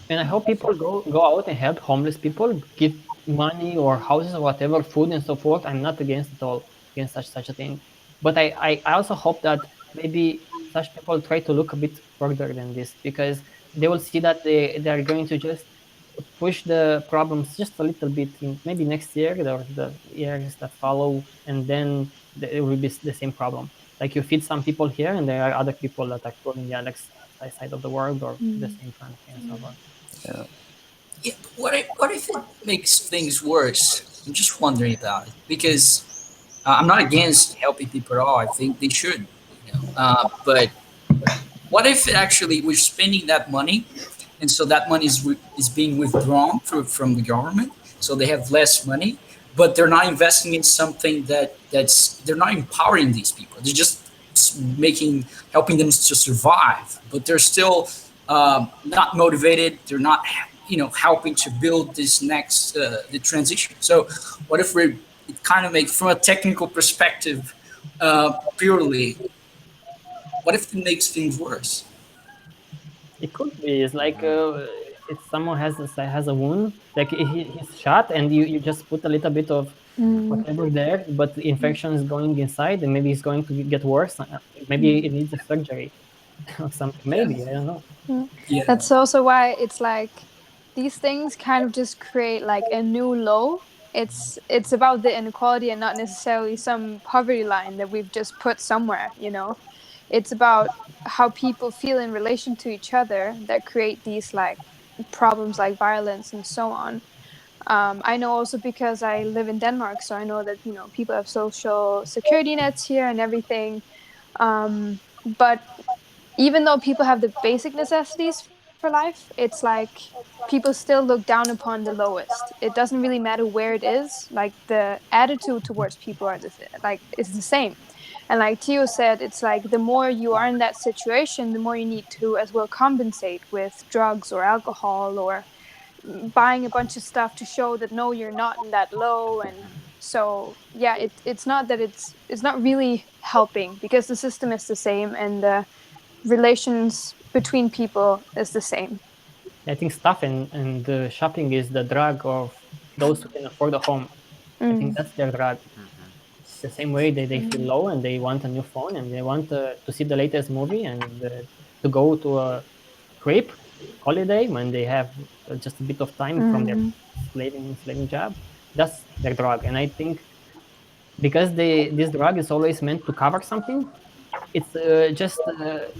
And I hope people go out and help homeless people, give money or houses or whatever, food and so forth. I'm not against at all against such a thing. But I also hope that maybe such people try to look a bit further than this, because they will see that they are going to just push the problems just a little bit in maybe next year or the years that follow, and then it will be the same problem. Like you feed some people here, and there are other people that are poor in the other side of the world, or the same kind of thing and so on. Yeah. Yeah, what if it makes things worse? I'm just wondering about it because I'm not against helping people at all. I think they should, but what if it actually we're spending that money, and so that money is being withdrawn from the government, so they have less money, but they're not investing in something that's they're not empowering these people. They're just helping them to survive, but they're still not motivated. They're not helping to build this next the transition. So what if it kind of makes, from a technical perspective, purely, what if it makes things worse? It could be. It's like if someone has a wound, like he's shot, and you just put a little bit of whatever there, but the infection is going inside, and maybe it's going to get worse. Maybe it needs a surgery or something. Maybe I don't know. Yeah. That's also why it's like these things kind of just create like a new low. It's about the inequality and not necessarily some poverty line that we've just put somewhere, It's about how people feel in relation to each other that create these like problems like violence and so on. I know also because I live in Denmark, so I know that people have social security nets here and everything. But even though people have the basic necessities for life, it's like people still look down upon the lowest. It doesn't really matter where it is. Like the attitude towards people is the same. And like Tio said, it's like the more you are in that situation, the more you need to as well compensate with drugs or alcohol or buying a bunch of stuff to show that no, you're not in that low. And so yeah, it's not that it's not really helping because the system is the same and the relations between people is the same. I think stuff and shopping is the drug of those who can afford a home. I think that's their drug. It's the same way they feel low and they want a new phone and they want to see the latest movie and to go to a trip holiday when they have just a bit of time from their slaving job. That's their drug. And I think because this drug is always meant to cover something, it's just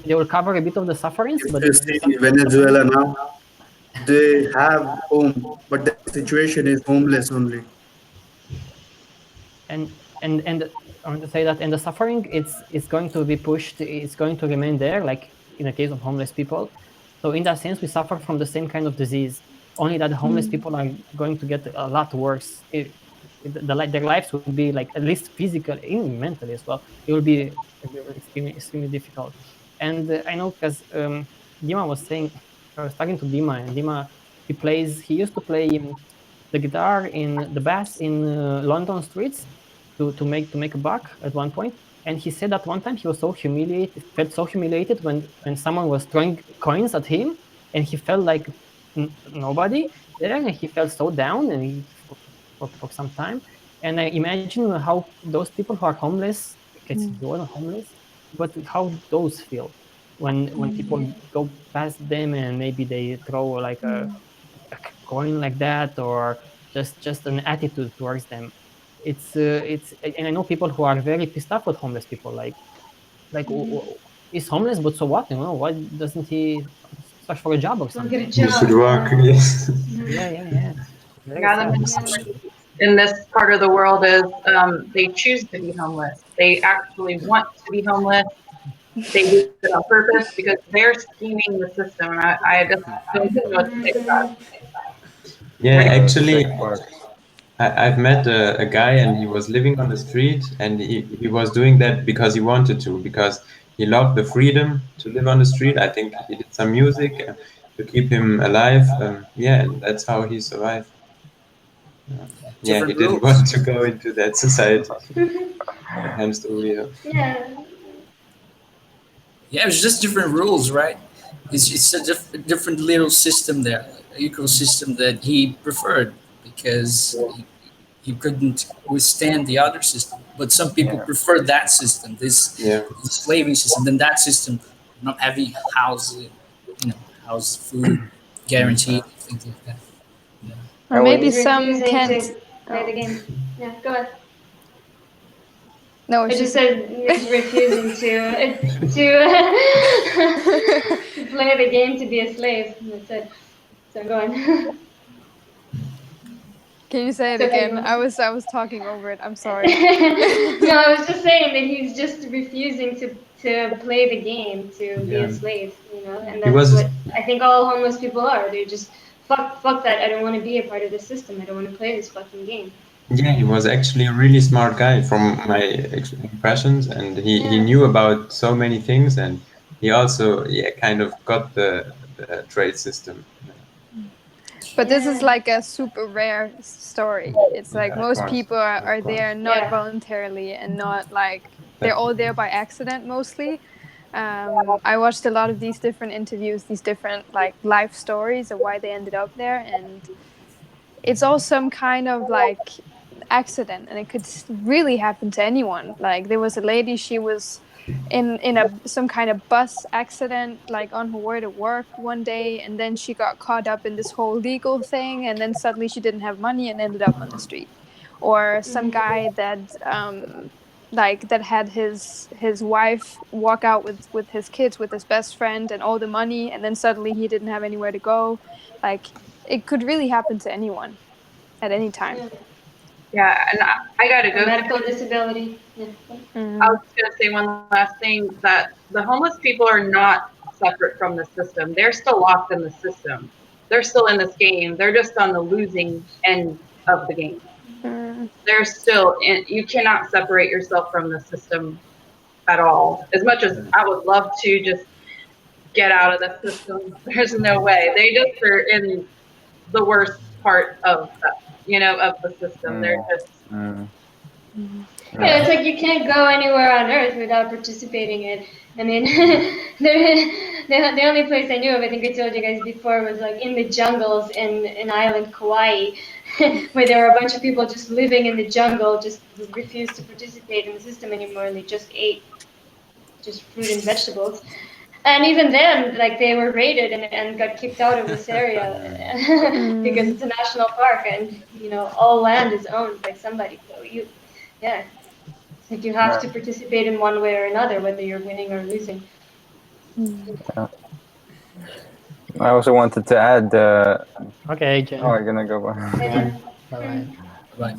they will cover a bit of the sufferings, If but you see Venezuela now, they have home, but their situation is homeless only. and I want to say that and the suffering it's going to be pushed, it's going to remain there, like in the case of homeless people. So in that sense, we suffer from the same kind of disease, only that the homeless people are going to get a lot worse. Their lives will be like at least physically and mentally as well. It will be extremely difficult. And I know because Dima was saying, I was talking to Dima, and Dima he used to play the guitar in the bass in London streets to make a buck at one point. And he said that one time he was so humiliated, felt so humiliated when someone was throwing coins at him, and he felt like nobody there, and he felt so down, and for some time. And I imagine how those people who are homeless, okay, they were not homeless, but how those feel when people go past them and maybe they throw like a coin like that, or just an attitude towards them. It's and I know people who are very pissed off with homeless people, like he's homeless, but so what, why doesn't he search for a job or Don't get a something? You should job. work. Yes. Yeah. Very Yeah, the sad. mentality in this part of the world is they choose to be homeless. They actually want to be homeless. They do it on purpose because they're scheming the system. I just don't know what to say about it. Yeah, actually, Sick works. I've met a guy and he was living on the street and he was doing that because he wanted to, because he loved the freedom to live on the street. I think he did some music to keep him alive. Yeah, and that's how he survived. Yeah, he Different didn't rules. want to go into that society. The hamster wheel. Yeah. Yeah, it's just different rules, right? It's a different little system there, ecosystem that he preferred because he couldn't withstand the other system. But some people Yeah. prefer that system, Yeah. this slaving system, than that system, not having house, food, guaranteed, things like that. Yeah. Or And maybe He's some refusing can't. to play the game. Yeah, go ahead. No, I it's just just said he's refusing to play the game to be a slave. That's it. So go on. Can you say it It's okay, again? go on. I was talking over it. I'm sorry. No, I was just saying that he's just refusing to play the game to be a Yeah. slave, and He that's was what I think all homeless people are. They're just fuck that. I don't want to be a part of the system. I don't want to play this fucking game. Yeah, he was actually a really smart guy from my impressions, and he Yeah. knew about so many things, and he also kind of got the trade system. But this is Yeah. like a super rare story. It's like Yeah, of most course, people are of course. there not Yeah. voluntarily and not like they're all Definitely. there by accident mostly. I watched a lot of these different interviews, these different like life stories of why they ended up there, and it's all some kind of like accident, and it could really happen to anyone. Like there was a lady, she was in a some kind of bus accident like on her way to work one day, and then she got caught up in this whole legal thing, and then suddenly she didn't have money and ended up on the street. Or some guy that like that had his wife walk out with his kids with his best friend and all the money, and then suddenly he didn't have anywhere to go. Like it could really happen to anyone at any time. Yeah, and I gotta A go. medical disability. Yeah. I was just gonna say one last thing, that the homeless people are not separate from the system. They're still locked in the system. They're still in this game. They're just on the losing end of the game. They're still in. You cannot separate yourself from the system at all. As much as I would love to just get out of the system, there's no way. They just are in the worst part of of the system. They're just Yeah, it's like you can't go anywhere on Earth without participating in. I mean, the only place I knew of, I think I told you guys before, was like in the jungles in an island, Kauai, where there were a bunch of people just living in the jungle, just refused to participate in the system anymore, and they just ate just fruit and vegetables. And even then, like they were raided and got kicked out of this area because it's a national park, and all land is owned by somebody. So yeah. Like you have to participate in one way or another, whether you're winning or losing. Yeah. I also wanted to add. Okay, Jen. Oh, I'm gonna go. Yeah. Bye. Right.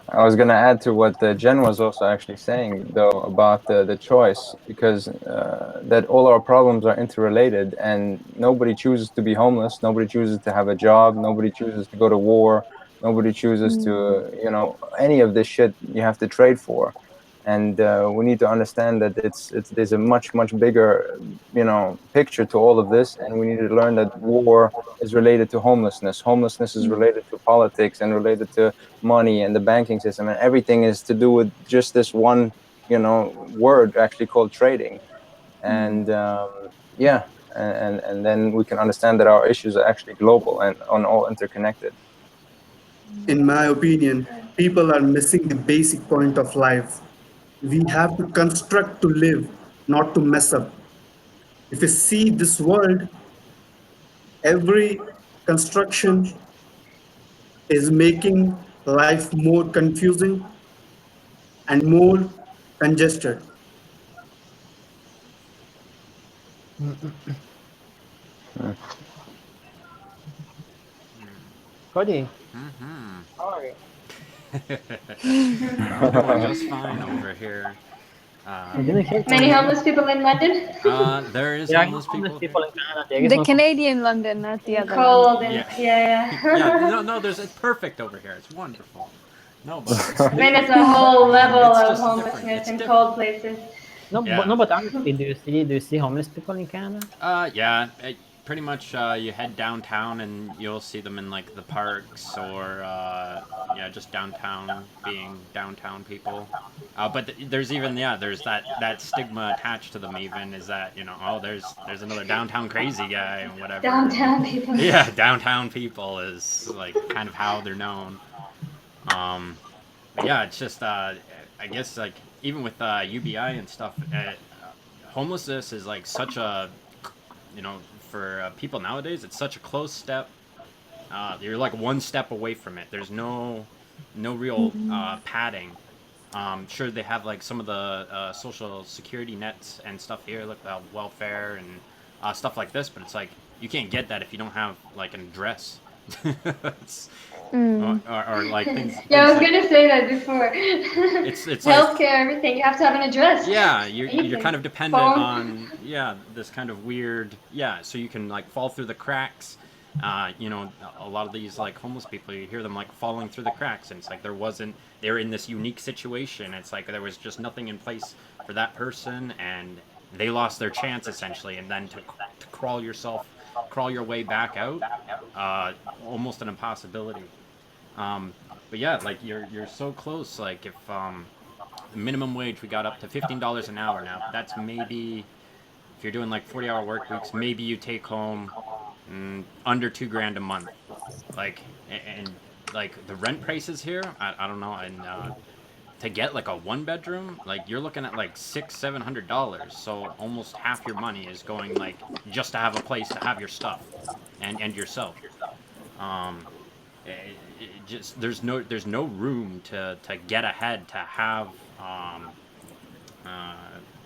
I was gonna add to what Jen was also actually saying, though, about the choice, because that all our problems are interrelated, and nobody chooses to be homeless, nobody chooses to have a job, nobody chooses to go to war, nobody chooses to, any of this shit you have to trade for. And we need to understand that there's a much bigger picture to all of this, and we need to learn that war is related to homelessness. Homelessness is related to politics and related to money and the banking system, and everything is to do with just this one word actually called trading. And yeah, and then we can understand that our issues are actually global and all interconnected. In my opinion, people are missing the basic point of life. We have to construct to live, not to mess up. If you see this world, every construction is making life more confusing and more congested. Cody. Mm-hmm. How are you? I'm doing just fine over here. I didn't hear from Many you. homeless people in London. There is There are homeless homeless people people in Canada. There is The no Canadian London, not the other Cold London. and Yeah. Yeah. No. It's perfect over here. It's wonderful. No, but I mean, it's a whole level it's of just homelessness different. It's in different. cold places. No, Yeah. but honestly, do you see homeless people in Canada? Yeah. Pretty much, you head downtown and you'll see them in like the parks or yeah, just downtown being downtown people. But there's even there's that stigma attached to them. Even is that there's another downtown crazy guy and whatever. Downtown people. Yeah, downtown people is like kind of how they're known. But yeah, it's just I guess like even with UBI and stuff, homelessness is like such a for people nowadays, it's such a close step. You're like one step away from it. There's no real padding. Sure, they have like some of the social security nets and stuff here, like welfare and stuff like this, but it's like you can't get that if you don't have like an address. It's, or like things. Yeah, I was like, gonna say that before. It's Healthcare, like everything. You have to have an address. yeah, you're Anything. kind of dependent Phone. on this kind of weird so you can like fall through the cracks. A lot of these like homeless people, you hear them like falling through the cracks, and it's like they're in this unique situation. It's like there was just nothing in place for that person, and they lost their chance essentially, and then to crawl your way back out, almost an impossibility. But yeah, like you're so close. Like if minimum wage we got up to $15 an hour now. That's maybe if you're doing like 40-hour work weeks, maybe you take home under $2,000 a month. Like and like the rent prices here, I don't know, and to get like a one bedroom, like you're looking at like $600-700. So almost half your money is going like just to have a place to have your stuff and yourself. Um, just there's no room to get ahead to have uh,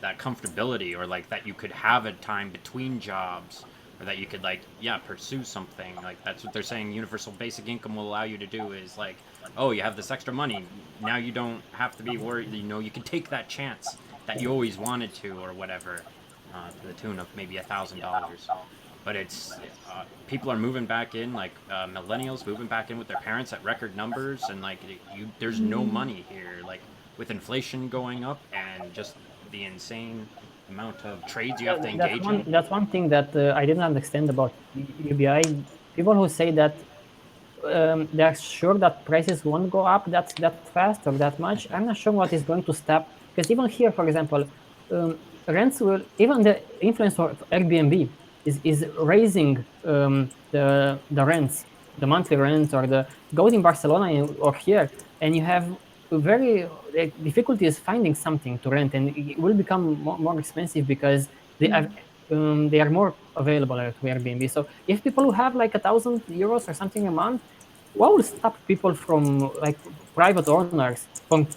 that comfortability or like that you could have a time between jobs or that you could like pursue something like that's what they're saying universal basic income will allow you to do is like oh you have this extra money now you don't have to be worried you can take that chance that you always wanted to or whatever to the tune of maybe $1,000 but it's people are moving back in like millennials moving back in with their parents at record numbers and like there's no money here like with inflation going up and just the insane amount of trades you have to That's engage one. in. That's one thing that I didn't understand about UBI. People who say that they're sure that prices won't go up that fast or that much. I'm not sure what is going to stop. Because even here, for example, rents will, even the influence of Airbnb is raising the rents, the monthly rents, or the go in Barcelona or here, and you have very difficulties finding something to rent, and it will become more expensive because they are more available to Airbnb. So if people who have like €1,000 or something a month, what will stop people from like private owners from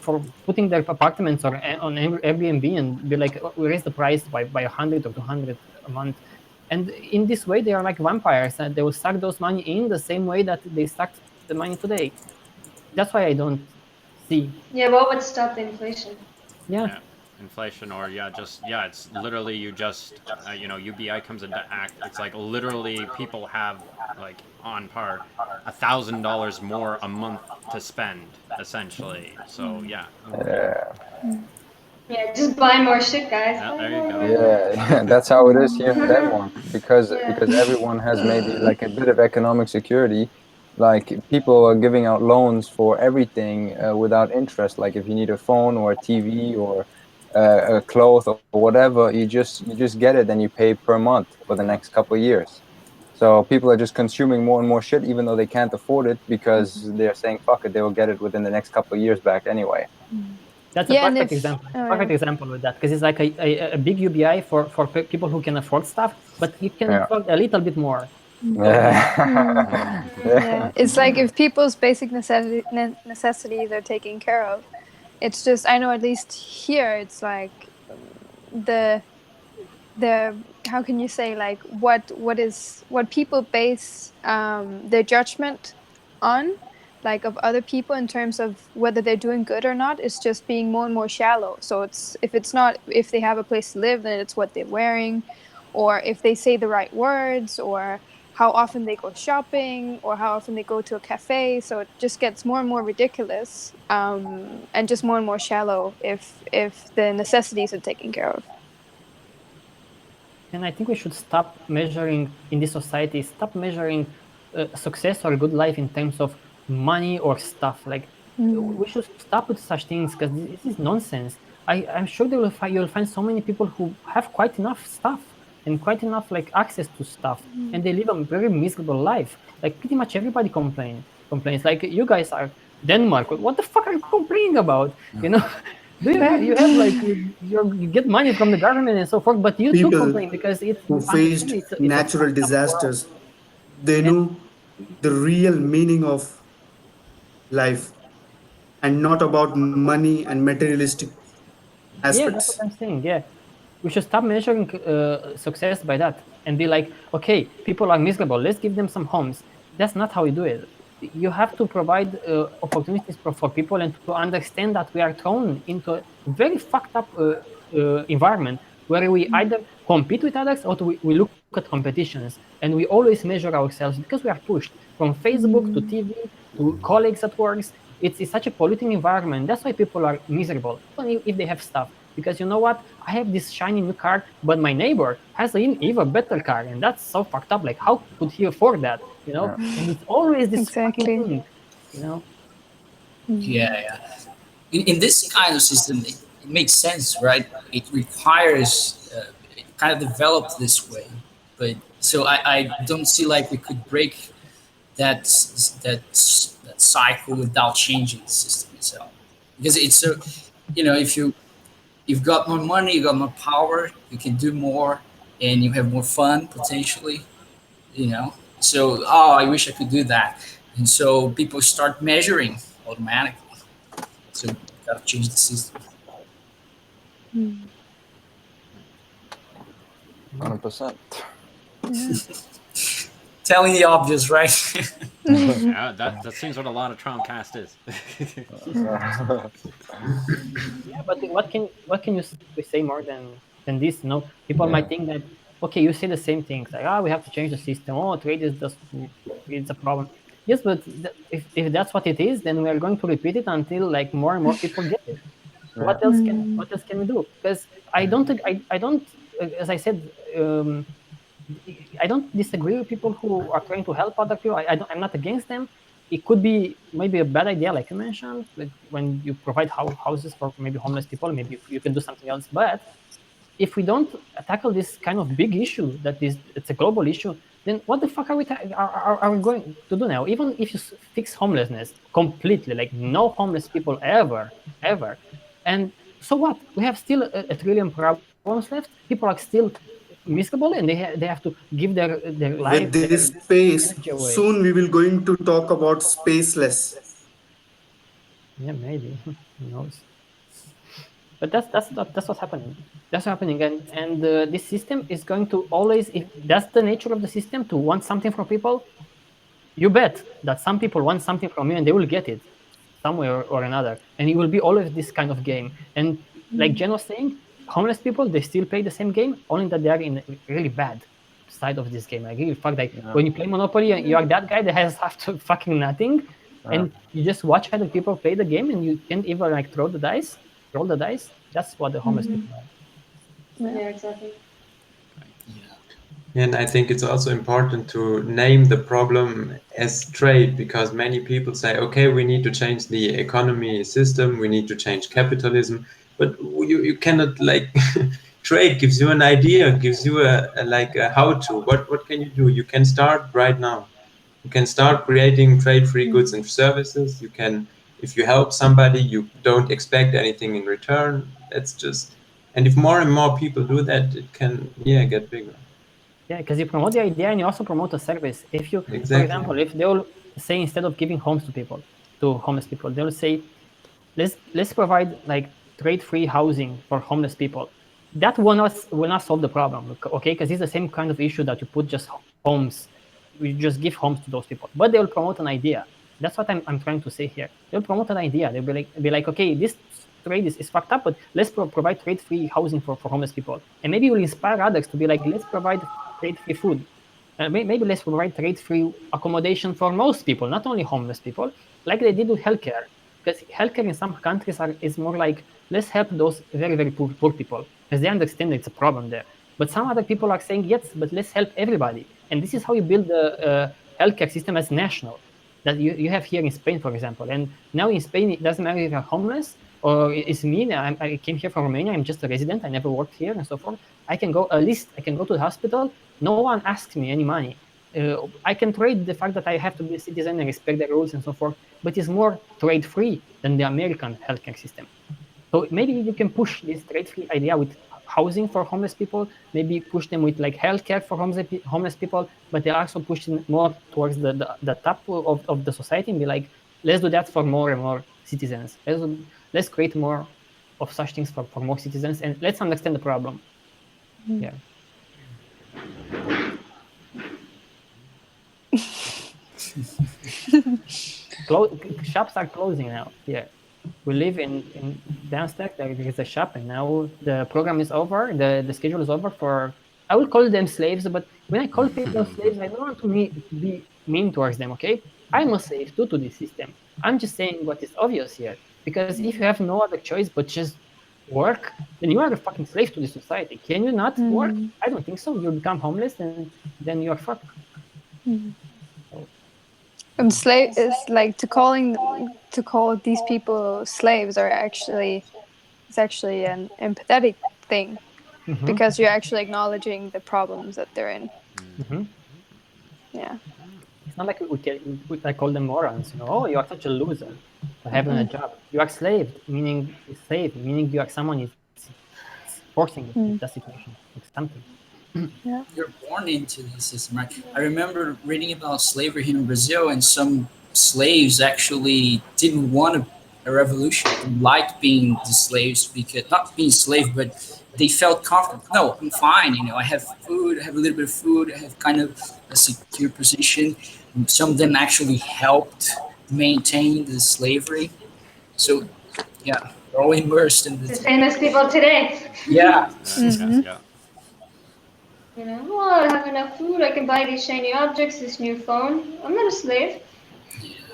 putting their apartments or on Airbnb and be like, oh, we raise the price by 100 or 200 a month, and in this way they are like vampires and they will suck those money in the same way that they suck the money today. That's why I don't see. Yeah, what would stop the inflation? Yeah. Inflation, or it's literally you just UBI comes into act. It's like literally people have like on par $1,000 more a month to spend essentially. So yeah. Yeah. Yeah, just buy more shit, guys. Yeah, Buy there you more, go. buy more. Yeah, that's how it is here in Denmark because Yeah. everyone has maybe like a bit of economic security. Like people are giving out loans for everything without interest. Like if you need a phone or a TV or a cloth or whatever, you just get it and you pay per month for the next couple of years. So people are just consuming more and more shit even though they can't afford it because they're saying fuck it, they will get it within the next couple of years back anyway. That's a Yeah, and perfect if example. oh, Perfect yeah. example with that because it's like a big UBI for people who can afford stuff, but you can Yeah. afford a little bit more. Yeah. Yeah, it's like if people's basic necessities are taken care of, it's just I know at least here it's like the how can you say like what people base their judgment on, like of other people in terms of whether they're doing good or not, is just being more and more shallow. So it's not if they have a place to live, then it's what they're wearing, or if they say the right words, or how often they go shopping, or how often they go to a cafe. So it just gets more and more ridiculous, and just more and more shallow if the necessities are taken care of. And I think we should stop measuring in this society, stop measuring success or good life in terms of money or stuff. Like we should stop with such things because this is nonsense. I'm sure you'll find so many people who have quite enough stuff and quite enough like access to stuff, and they live a very miserable life. Like pretty much everybody complains. Like you guys are Denmark. What the fuck are you complaining about? You know, do you have like you get money from the government and so forth, but you too People complain because who you understand faced it's a natural fucked up world. disasters, they And know the real meaning of life and not about money and materialistic yeah, that's what aspects. I'm saying. Yeah, we should stop measuring success by that and be like, okay, people are miserable. Let's give them some homes. That's not how you do it. You have to provide opportunities for people and to understand that we are thrown into a very fucked up environment where we either compete with others or we look at competitions and we always measure ourselves because we are pushed from Facebook to TV to colleagues at works. It's such a polluting environment. That's why people are miserable, even if they have stuff. Because you know what? I have this shiny new car, but my neighbor has an even better car, and that's so fucked up. Like, how could he afford that? You know? Yeah. And it's always this fucking Exactly. thing. You know? Yeah, yeah. In this kind of system, it makes sense, right? It requires it kind of developed this way, but so I don't see like we could break that cycle without changing the system itself, because it's so if you've got more money, you got more power, you can do more, and you have more fun potentially. So I wish I could do that, and so people start measuring automatically. So gotta change the system. 100%. Telling the obvious, right? Yeah, that seems what a lot of TROM-Cast is. Yeah, but what can we say more than this? You know, people Yeah. might think that okay, you say the same things like we have to change the system. Oh, trade is just it's a problem. Yes, but if that's what it is, then we are going to repeat it until like more and more people get it. what else can we do? Because I don't as I said, I don't disagree with people who are trying to help other people. I'm not against them. It could be maybe a bad idea, like you mentioned, like when you provide houses for maybe homeless people, maybe you can do something else. But if we don't tackle this kind of big issue that is it's a global issue, then what the fuck are we going to do now? Even if you fix homelessness completely, like no homeless people ever, and so what? We have still a trillion problems left. People are still miserable, and they have to give their life, With their this space, energy away. soon we will going to talk about spaceless. Yeah, maybe. Who knows? But that's what's happening. That's happening, and this system is going to always. If that's the nature of the system, to want something from people, you bet that some people want something from you, and they will get it somewhere or another, and it will be always this kind of game. And like Jen was saying, homeless people they still play the same game, only that they are in a really bad side of this game. Like really fuck that. When you play Monopoly, you are that guy that has half to fucking nothing, and you just watch other people play the game, and you can't even like roll the dice. That's what the homeless people are. Yeah, exactly. And I think it's also important to name the problem as trade, because many people say, okay, we need to change the economy system, we need to change capitalism, but you cannot like trade gives you an idea, gives you a how-to. What can you do? You can start right now. You can start creating trade-free goods and services. You can, if you help somebody, you don't expect anything in return. That's just, and if more and more people do that, it can get bigger. Yeah, because you promote the idea and you also promote a service. If you, for Exactly. example, if they will say instead of giving homes to people, to homeless people, they'll say, let's provide like trade-free housing for homeless people. That will not solve the problem, okay? Because it's the same kind of issue that you put just homes, we just give homes to those people. But they will promote an idea. That's what I'm trying to say here. They'll promote an idea. They'll be like, okay, this trade is fucked up, but let's provide trade-free housing for homeless people. And maybe we'll inspire others to be like, let's provide trade-free food. Maybe let's provide trade-free accommodation for most people, not only homeless people, like they did with healthcare. Because healthcare in some countries is more like, let's help those very, very poor people, because they understand it's a problem there. But some other people are saying, yes, but let's help everybody. And this is how you build the healthcare system as national, that you have here in Spain, for example. And now in Spain, it doesn't matter if you're homeless or it's me. I came here from Romania. I'm just a resident. I never worked here and so forth. I can go to the hospital. No one asks me any money. I can trade the fact that I have to be a citizen and respect the rules and so forth, but it's more trade-free than the American healthcare system. So maybe you can push this trade-free idea with housing for homeless people, maybe push them with like healthcare for homeless people, but they're also pushing more towards the top of the society and be like, let's do that for more and more citizens. Let's create more of such things for more citizens, and let's understand the problem. Yeah. Shops are closing now. Yeah, we live in downstairs. There is a shop, and now the program is over. The schedule is over for. I will call them slaves, but when I call people slaves, I don't want to be mean towards them. Okay, I'm a slave too to this system. I'm just saying what is obvious here. Because if you have no other choice but just work, then you are a fucking slave to the society. Can you not work? I don't think so. You become homeless, and then you are fucked. And slave is like to call these people slaves are actually it's actually an empathetic thing because you're actually acknowledging the problems that they're in. Yeah. It's not like I call them morons. Oh, you are such a loser for having a job. You are slave, meaning you are someone is forcing you in that situation, like something. Yeah. You're born into the system, right? I remember reading about slavery here in Brazil, and some slaves actually didn't want a revolution. They liked being the slaves because not being slave, but they felt comfortable. No, I'm fine. I have food. I have a little bit of food. I have kind of a secure position. And some of them actually helped maintain the slavery. So, yeah, they're all immersed in The the same as people today. yeah. Yeah. Oh, I have enough food. I can buy these shiny objects, this new phone. I'm not a slave.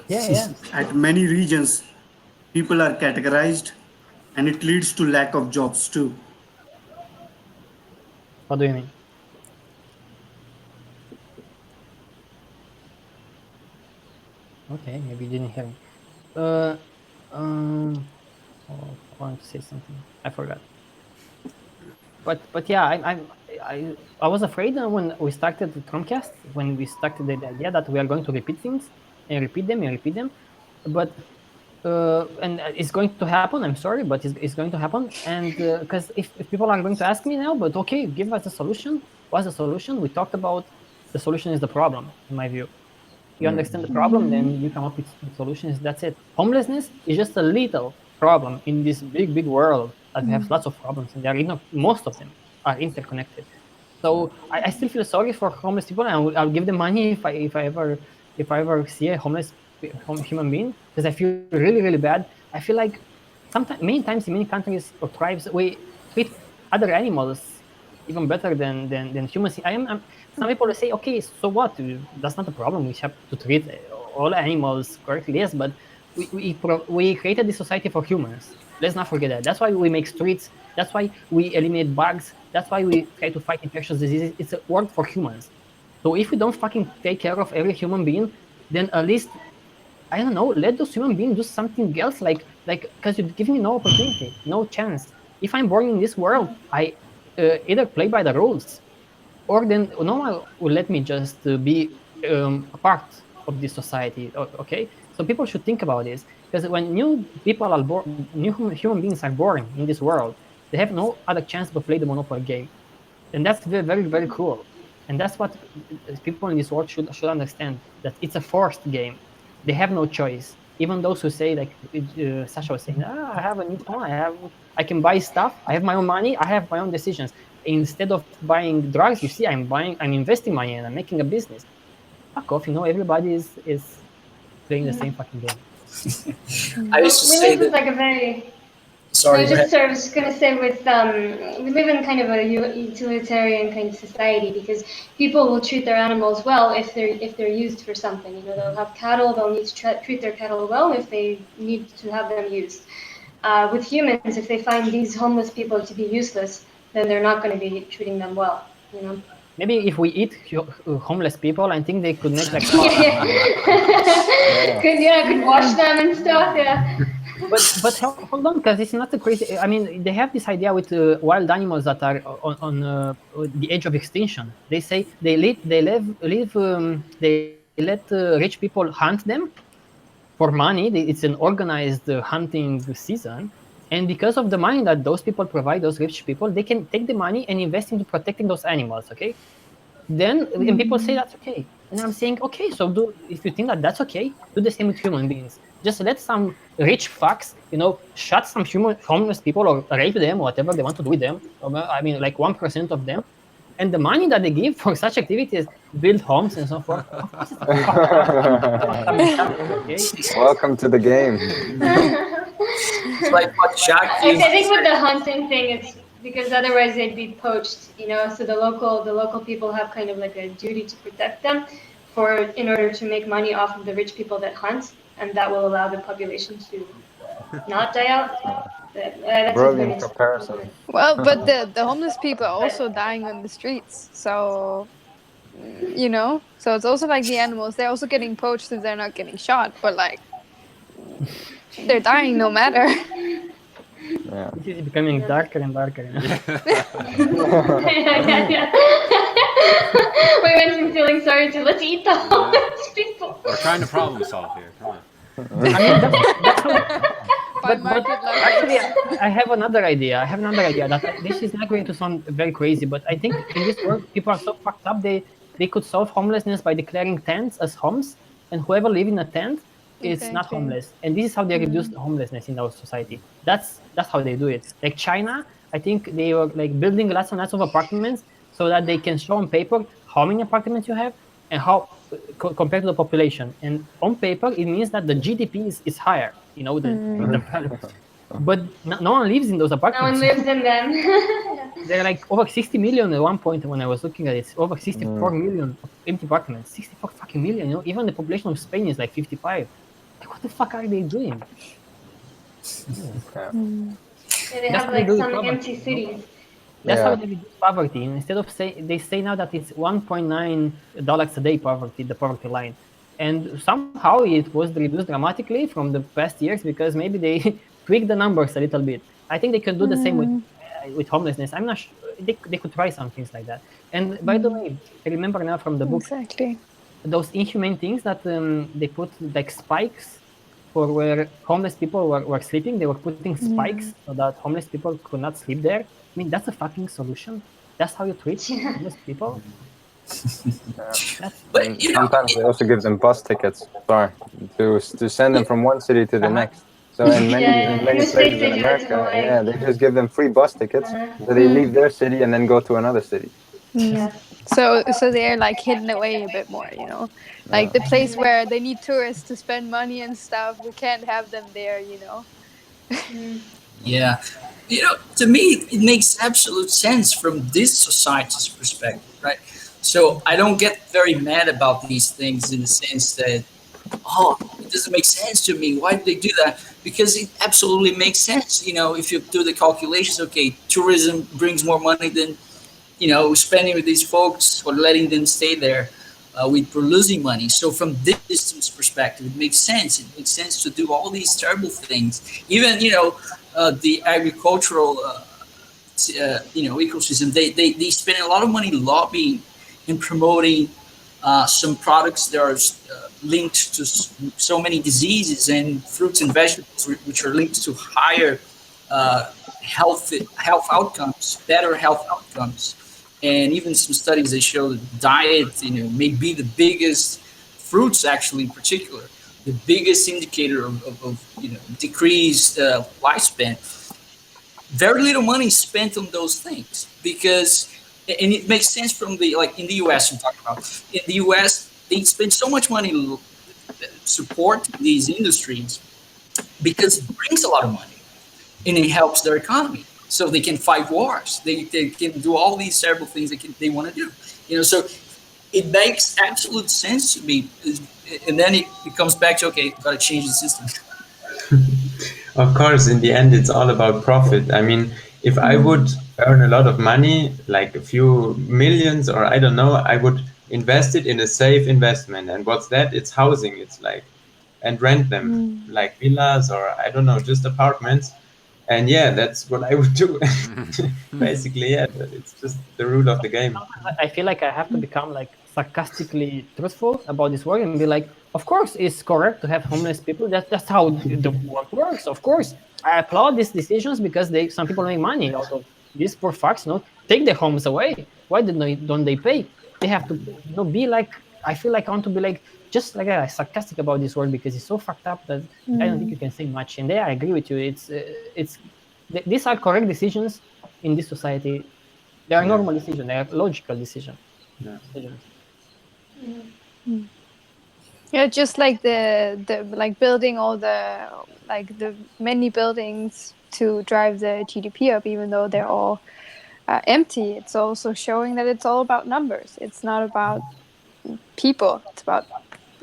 Yeah. At many regions, people are categorized and it leads to lack of jobs too. What do you mean? Okay, maybe you didn't hear me. Uh, oh, I wanted to say something. I forgot. But yeah, I was afraid when we started the TROM-Cast, when we started the idea that we are going to repeat things and repeat them and repeat them, but and it's going to happen. I'm sorry, but it's going to happen. And because if people are going to ask me now, but okay, give us a solution. What's the solution? We talked about the solution is the problem, in my view. You understand the problem, then you come up with solutions. That's it. Homelessness is just a little problem in this big world that we have lots of problems, and most of them are interconnected. So I still feel sorry for homeless people, and I'll give them money if I ever see a homeless human being, because I feel really bad. I feel like sometimes, many times in many countries or tribes, we treat other animals even better than humans. Some people will say, okay, so what? That's not a problem. We have to treat all animals correctly. Yes, but we created this society for humans. Let's not forget that. That's why we make streets. That's why we eliminate bugs. That's why we try to fight infectious diseases. It's a work for humans. So if we don't fucking take care of every human being, then at least, I don't know, let those human beings do something else, because you give me no opportunity, no chance. If I'm born in this world, I either play by the rules, or then no one will let me just be a part of this society. Okay, so people should think about this, because when new people are born, new human beings are born in this world, they have no other chance but play the Monopoly game, and that's very cruel. And that's what people in this world should understand, that it's a forced game. They have no choice. Even those who say, like Sasha was saying, I have a new phone, I can buy stuff, I have my own money, I have my own decisions. Instead of buying drugs, you see, I'm investing money and I'm making a business. Fuck off, everybody is playing the same fucking game. I used to We say live with that. like a very. Sorry, No, go ahead. I was just gonna say we live in kind of a utilitarian kind of society, because people will treat their animals well if they're used for something. They'll have cattle, they'll need to treat their cattle well if they need to have them used. With humans, if they find these homeless people to be useless, then they're not going to be treating them well. Maybe if we eat homeless people, I think they could make like Could wash them and stuff. Yeah. But hold on, because it's not a crazy. I mean, they have this idea with wild animals that are on the edge of extinction. They say they let rich people hunt them for money. It's an organized hunting season, and because of the money that those people provide, those rich people, they can take the money and invest into protecting those animals. Okay, then and people say that's okay, and I'm saying, okay, so if you think that that's okay, do the same with human beings. Just let some rich fucks shut some homeless people or rape them or whatever they want to do with them. I mean, like 1% of them, and the money that they give for such activities, build homes and so forth, of course it's a fucked up mentality. Okay, Welcome to the game. It's like what Jack I used to think with say. the hunting thing, it's because otherwise they'd be poached. So the local people have kind of like a duty to protect them, in order to make money off of the rich people that hunt, and that will allow the population to not die out. That's his Brilliant biggest comparison. argument. Well, but the homeless people are also dying on the streets, so so it's also like the animals. They're also getting poached if they're not getting shot, but like they're dying no matter. Yeah. this is becoming darker and darker. Yeah. We went from feeling sorry to let's eat the homeless people. We're trying to problem solve here. Come on. I mean, that's how. By But market actually, logic. I have another idea. That this is not going to sound very crazy, but I think in this world, people are so fucked up. They could solve homelessness by declaring tents as homes, and whoever live in a tent is not Exactly. homeless. And this is how they reduce the homelessness in our society. That's how they do it. Like China, I think they were like building lots and lots of apartments so that they can show on paper how many apartments you have and how compared to the population. And on paper, it means that the GDP is higher. The value. But no one lives in those No one apartments. lives in them. There are like over 60 million at one point when I was looking at it. Over 64 million of empty apartments. 64 fucking million. Even the population of Spain is like 55. Like, what the fuck are they doing? Yeah. Yeah, they That's have how they like do some poverty. empty cities. That's how Yeah. they reduce poverty. Instead of they say now that it's $1.9 a day poverty, the poverty line, and somehow it was reduced dramatically from the past years because maybe they tweaked the numbers a little bit. I think they could do the same with homelessness. I'm not sure they could try some things like that. And by the way, I remember now from the book Exactly. those inhumane things that they put like spikes for where homeless people were sleeping. They were putting spikes so that homeless people could not sleep there. I mean, that's a fucking solution. That's how you treat Yeah. homeless people. That's But And you know, sometimes they also give them bus tickets. Sorry, to send them from one city to the next. So in yeah, in many the States places they in do it to America, Hawaii. yeah, they just give them free bus tickets. Uh-huh. So they leave their city and then go to another city. Yeah. So they're like hidden away a bit more, Yeah. like the place where they need tourists to spend money and stuff. We can't have them there. Yeah. You know, to me, it makes absolute sense from this society's perspective, right? So I don't get very mad about these things in the sense that, oh, it doesn't make sense to me. Why do they do that? Because it absolutely makes sense. You know, if you do the calculations, okay, tourism brings more money than, spending with these folks or letting them stay there. We're losing money. So from this perspective, it makes sense. It makes sense to do all these terrible things. Even the agricultural ecosystem. They spend a lot of money lobbying and promoting some products that are linked to so many diseases and fruits and vegetables which are linked to higher health outcomes, better health outcomes. And even some studies that show that diet, may be the biggest, fruits actually in particular, the biggest indicator of decreased lifespan. Very little money spent on those things because, and it makes sense from the, like in the US I'm talking about. In the US, they spend so much money support these industries because it brings a lot of money and it helps their economy. So they can fight wars. They can do all these terrible things they want to do. So it makes absolute sense to me. And then it comes back to, okay, got to change the system. Of course, in the end, it's all about profit. I mean, if I would earn a lot of money, like a few millions, or I don't know, I would invest it in a safe investment. And what's that? It's housing. It's like, and rent them like villas or I don't know, just apartments. And yeah, that's what I would do. Basically, yeah, it's just the rule of the game. I feel like I have to become like sarcastically truthful about this work and be like, of course, it's correct to have homeless people. That's how the world works. Of course, I applaud these decisions because some people make money out of these poor fucks. Take their homes away. Why don't they pay? They have to, be like. I feel like I want to be like just like sarcastic about this work because it's so fucked up that I don't think you can say much. And there, I agree with you. These are correct decisions in this society. They are Yeah. normal decisions. They are logical decisions. Yeah. Yeah, just like the like building all the many buildings to drive the GDP up, even though they're all empty. It's also showing that it's all about numbers. It's not about people. It's about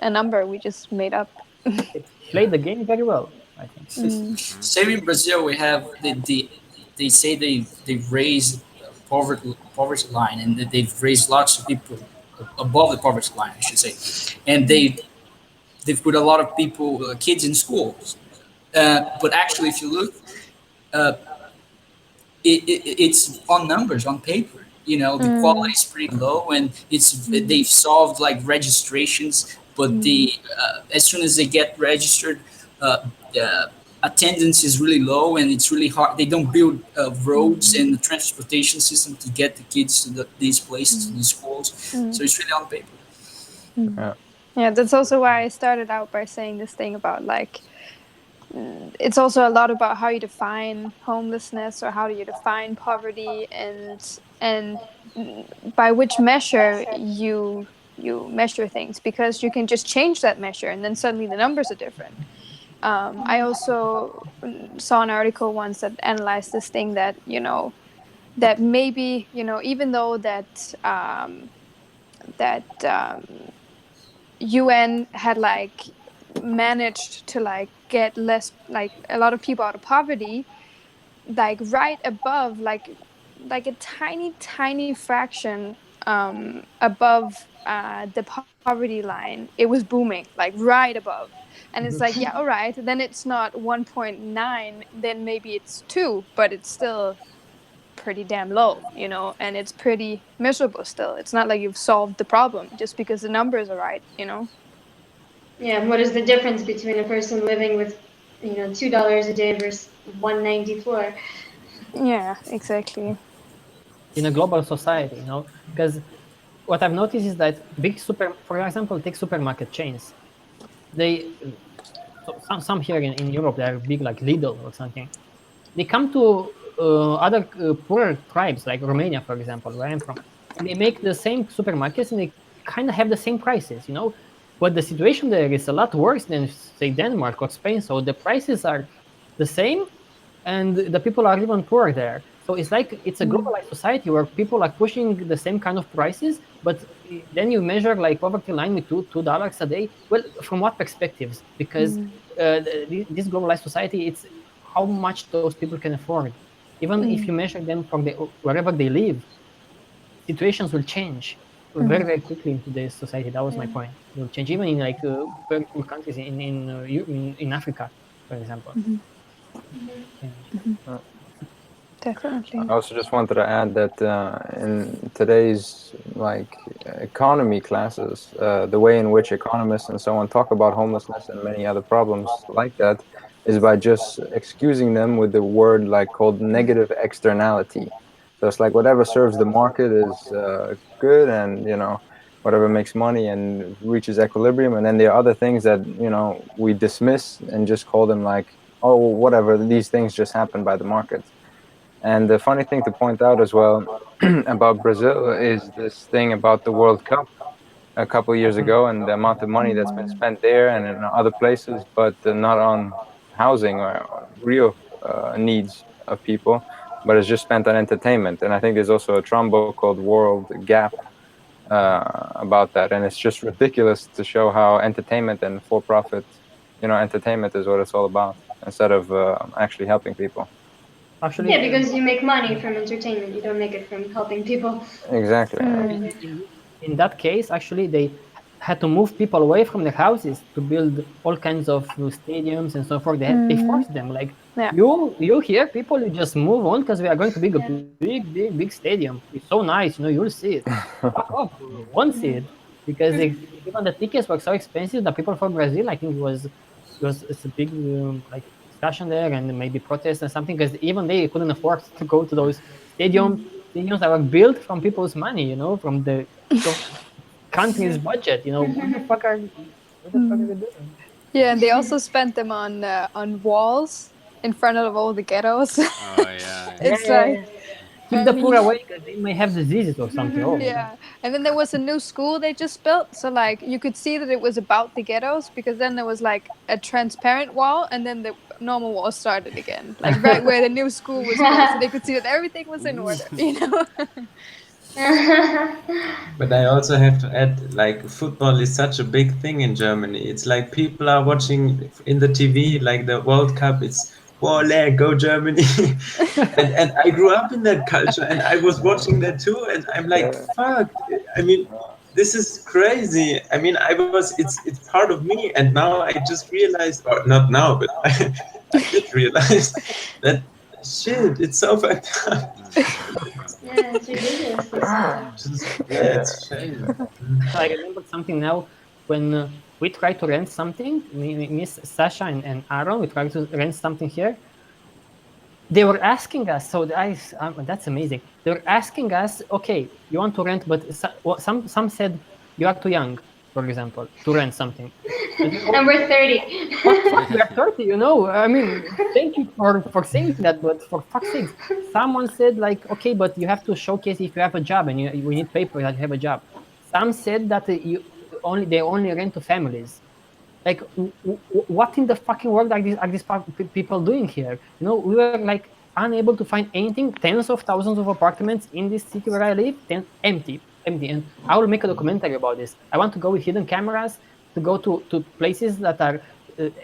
a number we just made up. They played the game very well, I think. Same in Brazil, we have they say they've raised poverty line, and that they've raised lots of people above the poverty line, I should say, and they've put a lot of people, kids in schools. But actually, if you look, uh, it's on numbers, on paper. The quality is pretty low, and they've solved like registrations, but as soon as they get registered, the attendance is really low, and it's really hard. They don't build roads and the transportation system to get the kids to these places, to these schools. So it's really on paper. Yeah, that's also why I started out by saying this thing about like it's also a lot about how you define homelessness or how do you define poverty and by which measure you measure things, because you can just change that measure and then suddenly the numbers are different. I also saw an article once that analyzed this thing that that maybe even though that UN had like managed to like get less, like a lot of people out of poverty, like right above, like a tiny fraction above the poverty line, it was booming, like right above. And it's like, yeah, all right, then it's not 1.9, then maybe it's 2, but it's still pretty damn low, you know, and it's pretty miserable still. It's not like you've solved the problem just because the numbers are right, you know. Yeah, what is the difference between a person living with, $2 a day versus 194? Yeah, exactly. In a global society, you know, because what I've noticed is that for example, take supermarket chains. They, so some here in Europe, they are big, like Lidl or something. They come to other poorer tribes, like Romania, for example, where I'm from, and they make the same supermarkets, and they kind of have the same prices, you know. But the situation there is a lot worse than, say, Denmark or Spain. So the prices are the same, and the people are even poorer there. So it's like it's a globalized society where people are pushing the same kind of prices, but then you measure like poverty line with $2 a day. Well, from what perspectives? Because this globalized society, it's how much those people can afford. Even if you measure them from wherever they live, situations will change very, very quickly in today's society. That was my point. It will change even in like very poor countries in Africa, for example. Yeah. Definitely. I also just wanted to add that in today's like economy classes, the way in which economists and so on talk about homelessness and many other problems like that is by just excusing them with the word like called negative externality. So it's like whatever serves the market is good, and you know whatever makes money and reaches equilibrium, and then there are other things that you know we dismiss and just call them like, oh, whatever, these things just happen by the market. And the funny thing to point out as well about Brazil is this thing about the World Cup a couple of years ago and the amount of money that's been spent there and in other places, but not on housing or real needs of people, but it's just spent on entertainment. And I think there's also a TROM book called World Gap about that. And it's just ridiculous to show how entertainment and for-profit, you know, entertainment is what it's all about instead of actually helping people. Actually, Yeah, because you make money from entertainment. You don't make it from helping people. Exactly. in that case, actually, they had to move people away from their houses to build all kinds of stadiums and so forth. They forced them, like, Yeah. you here, people, you just move on because we are going to build a big stadium. It's so nice, you know, you'll see it. Fuck off, you won't see it because even the tickets were so expensive that people from Brazil, I think it's a big like discussion there and maybe protest and something because even they couldn't afford to go to those stadiums that were built from people's money, you know, from the country's budget. You know, what the fuck are you doing? Yeah, and they also spent them on walls in front of all the ghettos. Oh yeah. It's Yeah. like, Keep I the poor mean, away because they may have diseases or something. Oh, yeah. And then there was a new school they just built, so like you could see that it was about the ghettos because then there was like a transparent wall, and then the normal wall started again, like right where the new school was built, so they could see that everything was in order, you know. But I also have to add, like, football is such a big thing in Germany. It's like people are watching in the TV, like the World Cup. It's Wole, go Germany! and I grew up in that culture, and I was watching that too. And I'm like, fuck! I mean, this is crazy. I mean, it's part of me, and now I just realized, or not now, but I did realize that shit. It's so fucked up. Yeah, it's ridiculous. Yeah, it's shame. I remember something now when we tried to rent something. Miss Sasha and Aaron, we tried to rent something here. They were asking us, so that's amazing. They were asking us, okay, you want to rent, but some said you are too young, for example, to rent something. And we're 30. What the fuck? We are 30, you know? I mean, thank you for saying that, but for fuck's sake, someone said, like, okay, but you have to showcase if you have a job and we need paper that you have a job. Some said that they only rent to families. Like, what in the fucking world are these people doing here? You know, we were like unable to find anything. Tens of thousands of apartments in this city where I live, empty. And I will make a documentary about this. I want to go with hidden cameras to go to places that are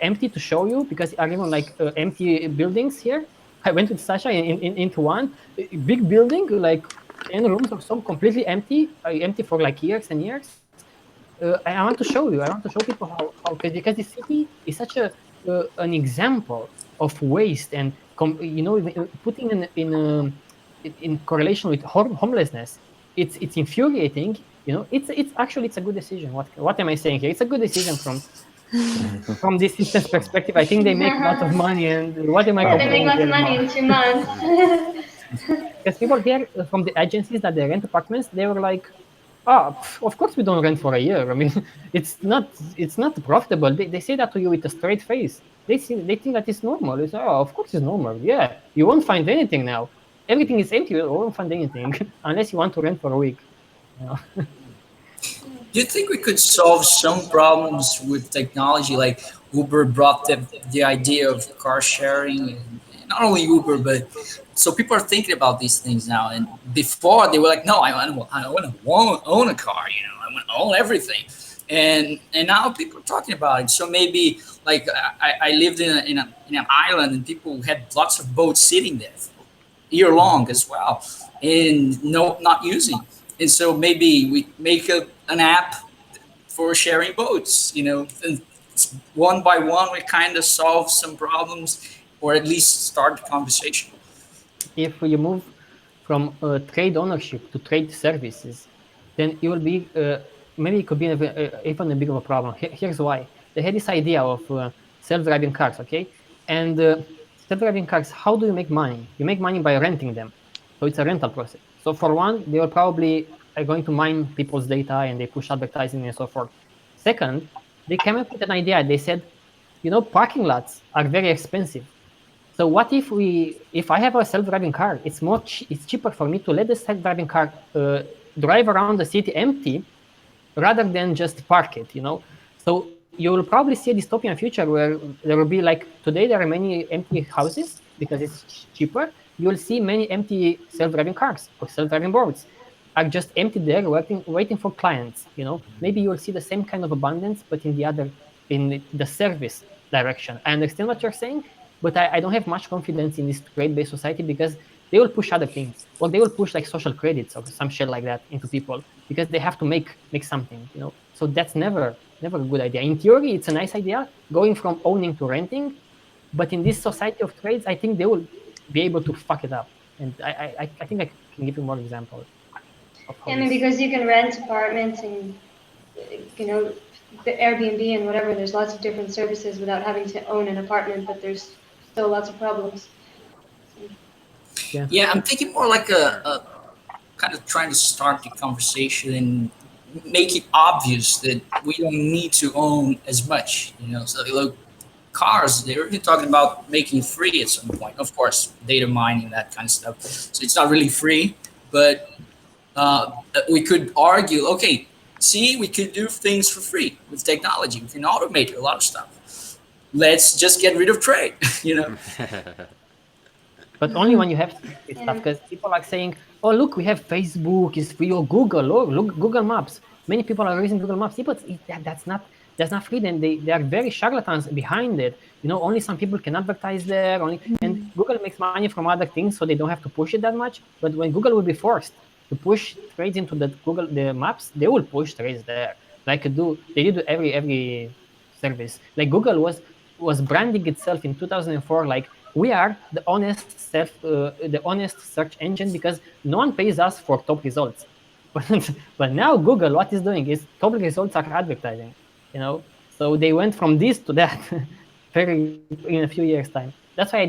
empty to show you, because are even like empty buildings here, I went with Sasha into one big building, like 10 rooms or so, completely empty, empty for like years and years. I want to show you. I want to show people how because the city is such an example of waste and putting in correlation with homelessness. It's infuriating. It's actually it's a good decision. What am I saying here? It's a good decision from this system's perspective. I think they make lots of money. And what am I Yeah, they make complaining lots here of money in about? 2 months. Because people here from the agencies that they rent apartments, they were like, "Oh, of course we don't rent for a year. I mean, it's not profitable." They say that to you with a straight face. They think that it's normal. It's of course it's normal. Yeah, you won't find anything now. Everything is empty. You won't find anything unless you want to rent for a week. You know? Do you think we could solve some problems with technology? Like Uber brought the idea of car sharing, and not only Uber, but so people are thinking about these things now. And before they were like, no, I want to own a car, I want to own everything. And now people are talking about it. So maybe like I lived in an island, and people had lots of boats sitting there year long as well, and not using. And so maybe we make an app for sharing boats, and one by one we kind of solve some problems, or at least start the conversation. If you move from trade ownership to trade services, then you will be maybe it could be even a bigger of a problem. Here's why: they had this idea of self-driving cars, okay? And self-driving cars, how do you make money? You make money by renting them, so it's a rental process. So for one, they will probably are going to mine people's data and they push advertising and so forth. Second, they came up with an idea. They said, parking lots are very expensive. So what if I have a self-driving car, it's cheaper for me to let the self-driving car drive around the city empty rather than just park it. So you will probably see a dystopian future where there will be like today there are many empty houses because it's cheaper. You will see many empty self-driving cars or self-driving boards are just empty there waiting for clients. Maybe you will see the same kind of abundance, but in the service direction. I understand what you're saying, but I don't have much confidence in this trade-based society because they will push other things, or they will push like social credits or some shit like that into people because they have to make something. So that's never a good idea. In theory, it's a nice idea going from owning to renting, but in this society of trades, I think they will be able to fuck it up. And I think I can give you more examples of how I mean, this. because you can rent apartments and the Airbnb and whatever. There's lots of different services without having to own an apartment, but there's still lots of problems. Yeah, I'm thinking more like a kind of trying to start the conversation and make it obvious that we don't need to own as much. So look, cars, they're even talking about making free at some point. Of course, data mining, that kind of stuff. So it's not really free, but we could argue, okay, see, we could do things for free with technology. We can automate a lot of stuff. Let's just get rid of trade. But only when you have this stuff, because people are saying, "Oh, look, we have Facebook is free, or Google. Oh, look, Google Maps. Many people are using Google Maps." Yeah, but that's not free. Then they are very charlatans behind it. Only some people can advertise there. And Google makes money from other things, so they don't have to push it that much. But when Google will be forced to push trades into the Maps, they will push trades there. They did every service. Like Google was branding itself in 2004 like we are the honest search engine because no one pays us for top results. But now Google, what is doing is top results are advertising. So they went from this to that very in a few years time. That's why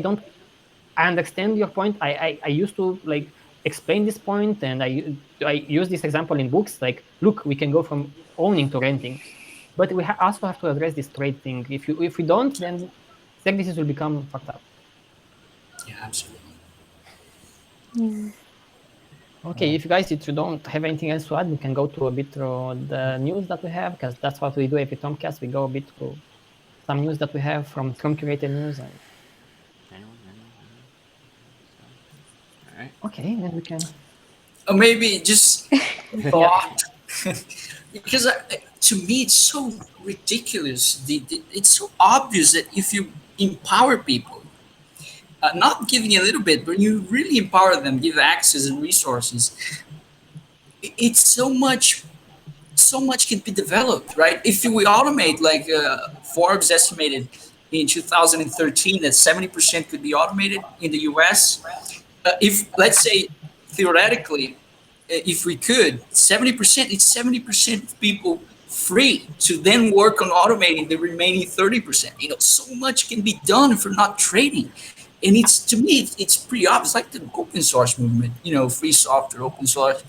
I understand your point. I used to like explain this point, and I use this example in books. Like, look, we can go from owning to renting, but we also have to address this trade thing. If we don't, then services will become fucked up. Yeah, absolutely. Okay, if you don't have anything else to add, we can go to a bit through the news that we have, because that's what we do every TROM-Cast. We go a bit through some news that we have from TROM-curated news. And Anyone? All right. okay, then we can. Or maybe just thought. Because to me, it's so ridiculous. It's so obvious that if you empower people, not giving a little bit, but you really empower them, give access and resources. It's so much can be developed, right? If we automate, like Forbes estimated in 2013 that 70% could be automated in the US. If, let's say, theoretically, if we could, 70%, it's 70% of people free to then work on automating the remaining 30%. You know, so much can be done if we're not trading. And it's, to me, it's pretty obvious, like the open source movement, you know, free software, open source.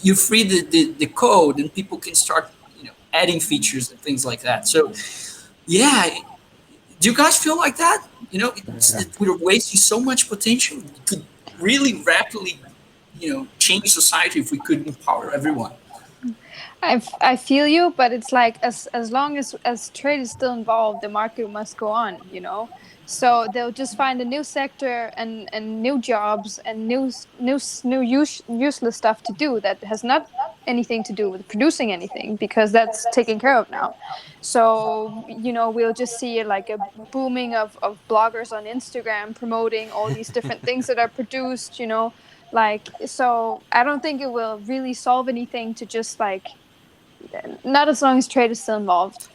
You free the code and people can start, you know, adding features and things like that. So, yeah, do you guys feel like that? You know, we're wasting so much potential. It could really rapidly, you know, change society if we could empower everyone. I feel you, but it's like as long as trade is still involved, the market must go on, you know. So they'll just find a new sector and new jobs and useless stuff to do that has not anything to do with producing anything, because that's taken care of now. So, you know, we'll just see like a booming of bloggers on Instagram promoting all these different things that are produced, you know. Like, so I don't think it will really solve anything to just like, not as long as trade is still involved.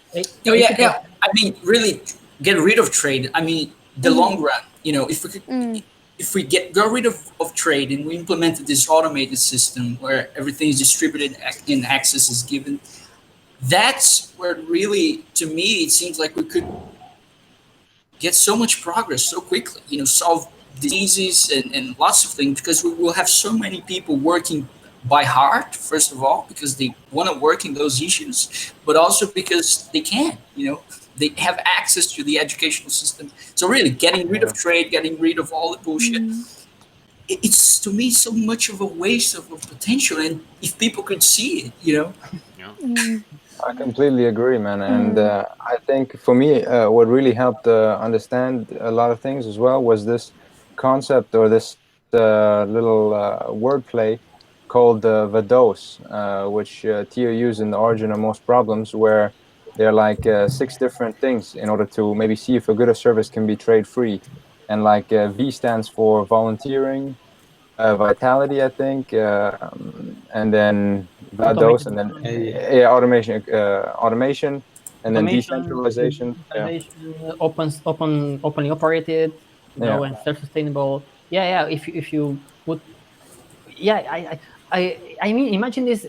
Oh yeah, yeah. I mean, really get rid of trade. I mean, the long run. You know, if we could, if we get rid of trade and we implemented this automated system where everything is distributed and access is given, that's where really, to me, it seems like we could get so much progress so quickly. You know, solve diseases and lots of things, because we will have so many people working by heart, first of all, because they want to work in those issues, but also because they can, you know, they have access to the educational system. So really getting rid of trade, getting rid of all the bullshit, it's to me so much of a waste of potential. And if people could see it, you know. I completely agree, man. And I think for me, what really helped understand a lot of things as well was this concept, or this little wordplay called Vados, which Theo used in The Origin of Most Problems, where they're like 6 different things in order to maybe see if a good or service can be trade free. And like V stands for volunteering, vitality, I think, and then Vados, and then automation, and then decentralization. Openly operated, you know, and self-sustainable. Yeah. If you put, I mean, imagine this.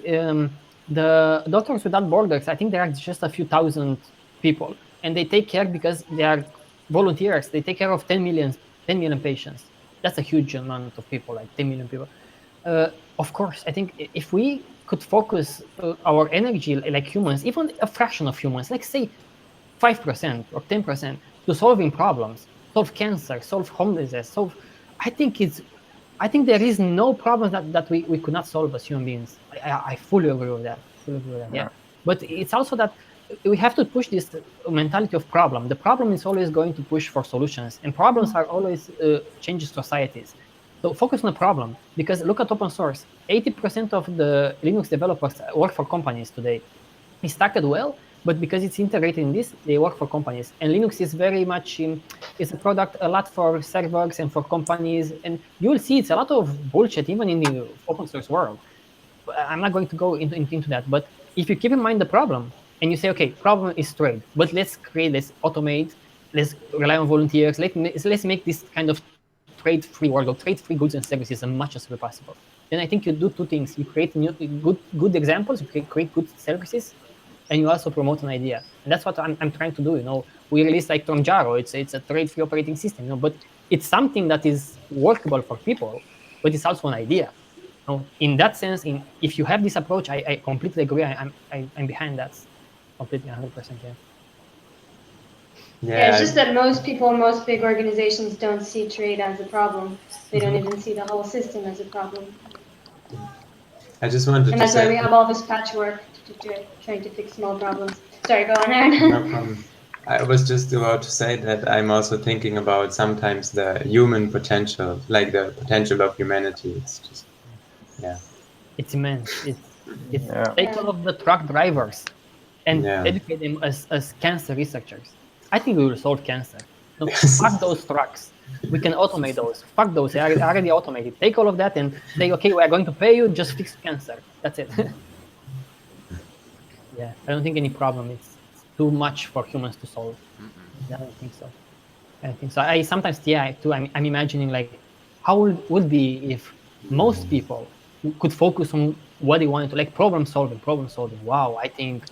The Doctors Without Borders, I think there are just a few thousand people, and they take care, because they are volunteers. They take care of 10 million patients. That's a huge amount of people, like 10 million people. Of course, I think if we could focus our energy, like humans, even a fraction of humans, like say 5% or 10%, to solving problems, solve cancer, solve homelessness, I think there is no problem that we could not solve as human beings. I fully agree with that. Yeah. But it's also that we have to push this mentality of problem. The problem is always going to push for solutions, and problems are always changes societies. So focus on the problem, because look at open source. 80% of the Linux developers work for companies today. It started well, but because it's integrated in this, they work for companies. And Linux is very much, it's a product a lot for servers and for companies. And you will see it's a lot of bullshit even in the open source world. I'm not going to go into that. But if you keep in mind the problem and you say, okay, problem is trade, but let's automate, let's rely on volunteers, let's make this kind of trade-free world, or trade-free goods and services as much as possible. Then I think you do 2 things. You create good examples, you create good services, and you also promote an idea. And that's what I'm trying to do. You know, we release like TROM-Jaro. It's a trade-free operating system, you know, but it's something that is workable for people, but it's also an idea. You know, in that sense, if you have this approach, I completely agree. I'm behind that completely, 100%. Yeah, it's just that most people, most big organizations don't see trade as a problem. They don't even see the whole system as a problem. I just wanted to say. And that's why we have all this patchwork trying to fix small problems. Sorry, go on, Aaron. No problem. I was just about to say that I'm also thinking about sometimes the human potential, like the potential of humanity. It's just, it's immense. Take all of the truck drivers and educate them as cancer researchers. I think we will solve cancer. Park those trucks. we can automate those. Fuck those, they are already automated. Take all of that and say, okay, we are going to pay you, just fix cancer. That's it. Yeah, I don't think any problem. It's too much for humans to solve. I don't think so. I don't think so. I sometimes, yeah, too. I'm imagining like how would be if most people could focus on what they wanted to, like problem solving. Wow, I think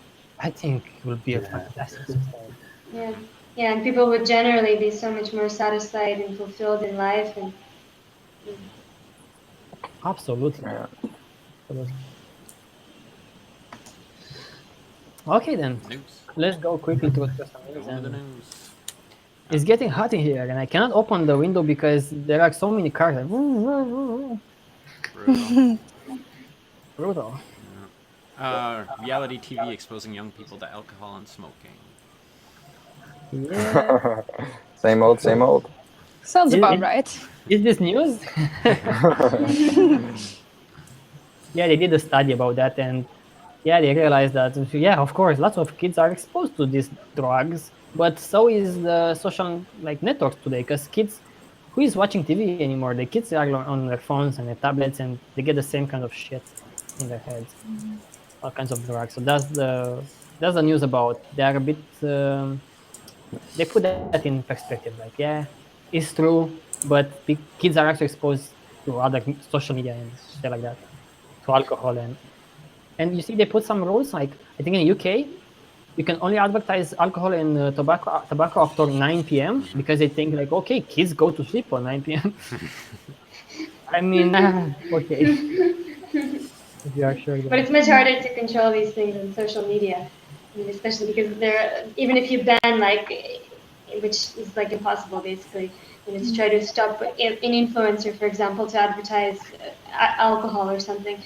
it would be a fantastic system. Yeah, yeah, and people would generally be so much more satisfied and fulfilled in life, and Absolutely. Yeah. Absolutely. Okay, then News. let's go quickly to some news. Go to the And news. it's getting hot in here, and I cannot open the window because there are so many cars. Like, Brutal. brutal. Reality TV exposing young people to alcohol and smoking. Yeah. Same old, same old. Sounds about right. Is this news? Yeah, they did a study about that, and yeah, they realized that, yeah, of course, lots of kids are exposed to these drugs, but so is the social like networks today, because kids, who is watching TV anymore? The kids are on their phones and their tablets, and they get the same kind of shit in their heads, all kinds of drugs. So that's the news about. They are a bit. They put that in perspective, like, yeah, it's true, but kids are actually exposed to other social media and shit like that, to alcohol, and you see they put some rules, like I think in the UK you can only advertise alcohol and tobacco after 9 p.m. because they think like, okay, kids go to sleep on 9 p.m. I mean, okay. If you are sure. but it's much harder to control these things on social media, I mean, especially because they're, even if you ban like, which is like impossible basically, to try to stop an influencer, for example, to advertise alcohol or something.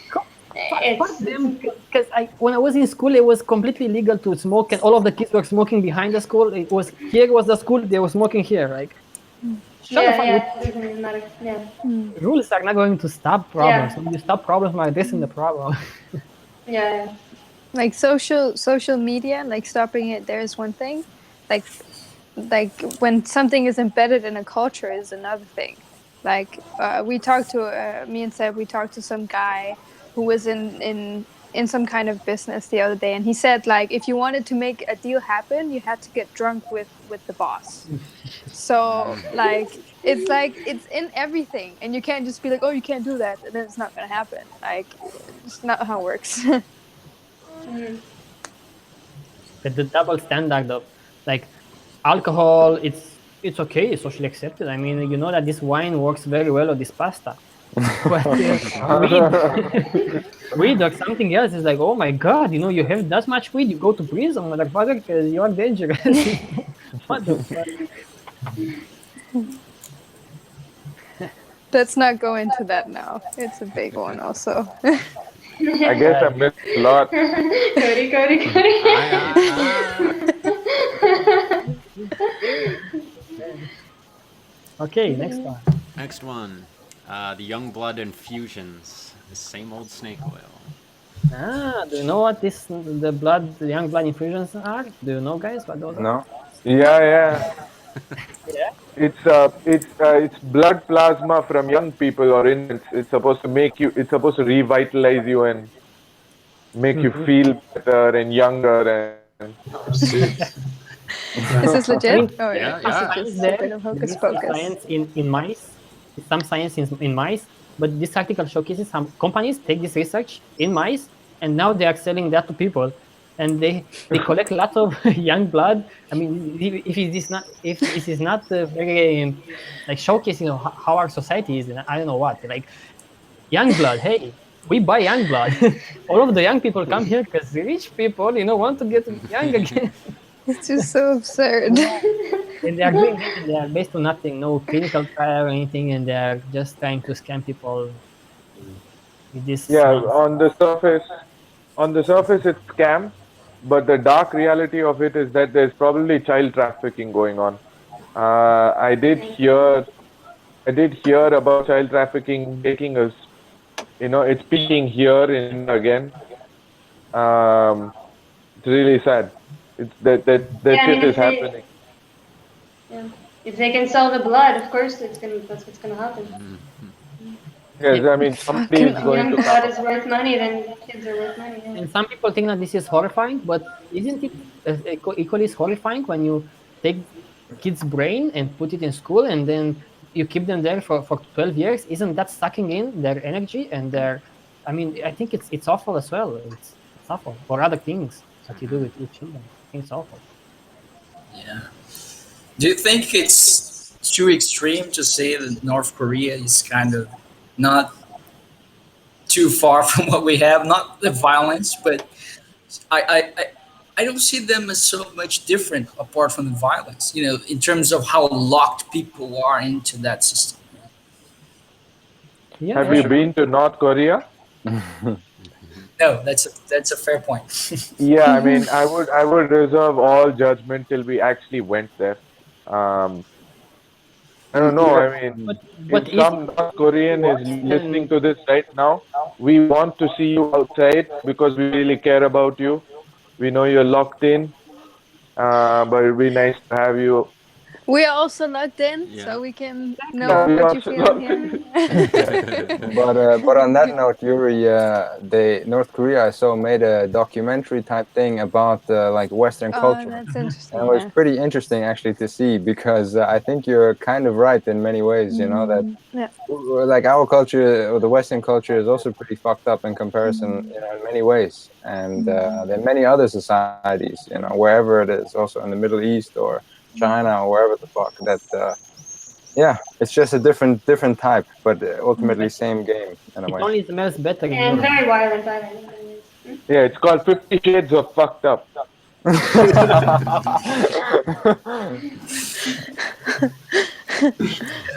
Fuck them, because when I was in school, it was completely legal to smoke, and all of the kids were smoking behind the school. It was the school, they were smoking here. Like, Yeah, doesn't even matter. Yeah. Rules are not going to stop problems. When you stop problems by addressing the problem. Yeah. Like social media, like stopping it there is one thing. Like when something is embedded in a culture is another thing. Like we talked to me and Seb, we talked to some guy who was in some kind of business the other day, and he said like if you wanted to make a deal happen, you had to get drunk with the boss. So like it's in everything, and you can't just be like, oh, you can't do that, and then it's not gonna happen. Like it's not how it works. The double standard of like alcohol, it's okay, it's socially accepted. I mean, you know that this wine works very well on this pasta. But weed or something else is like, oh my god, you have that much weed, you go to prison, motherfucker, because you are dangerous. What the fuck? Let's not go into that now. It's a big one also. I guess I missed a lot. Cody. Okay, next one. Next one. The young blood infusions. The same old snake oil. Do you know what the young blood infusions are? Do you know, guys, what those are? No. Yeah. Yeah. It's blood plasma from young people or infants. It's supposed to revitalize you and make you feel better and younger and Is this legit? Oh yeah. This is just a bit of hocus pocus. Science in mice. Some science in mice, but this article showcases some companies take this research in mice, and now they are selling that to people, and they collect lots of young blood. I mean, if this is not very like showcasing of how our society is, and I don't know what, like young blood. Hey, we buy young blood. All of the young people come here because rich people, want to get young again. It's just so absurd. And they are doing this, and they are based on nothing, no clinical trial or anything, and they are just trying to scam people with this science. on the surface it's scam, but the dark reality of it is that there's probably child trafficking going on. I did hear about child trafficking taking us, it's peaking here in India again. It's really sad. It's that shit is happening. Yeah. If they can sell the blood, of course that's what's gonna happen. Yes, I mean, somebody is going Young to blood come. is worth money, then kids are worth money. Yeah. And some people think that this is horrifying, but isn't it equally as horrifying when you take kids' brain and put it in school and then you keep them there for 12 years? Isn't that sucking in their energy and their? I mean, I think it's awful as well. It's awful. Or other things that you do with children. I think it's awful. Yeah. Do you think it's too extreme to say that North Korea is kind of not too far from what we have? Not the violence, but I don't see them as so much different apart from the violence. You know, in terms of how locked people are into that system. Yeah, Have you been to North Korea? No, that's a fair point. Yeah, I mean, I would reserve all judgment till we actually went there. Um, I don't know. I mean, But if some North Korean is listening to this right now, we want to see you outside because we really care about you. We know you're locked in, but it'd be nice to have you. We are also logged in, Yeah. so we can Yeah, know we what you also feel logged here. But on that note, Yuri, they North Korea I saw made a documentary type thing about like Western Oh, culture. that's And interesting. it was Yeah. pretty interesting actually to see because I think you're kind of right in many ways. You know that Yeah. like our culture or the Western culture is also pretty fucked up in comparison, you know, in many ways. And there are many other societies, you know, wherever it is, also in the Middle East or China or wherever the fuck that. Yeah, it's just a different type, but ultimately same game in a it way. only smells better in And Europe. very violent, by the way. Yeah, it's called 50 Shades of Fucked Up.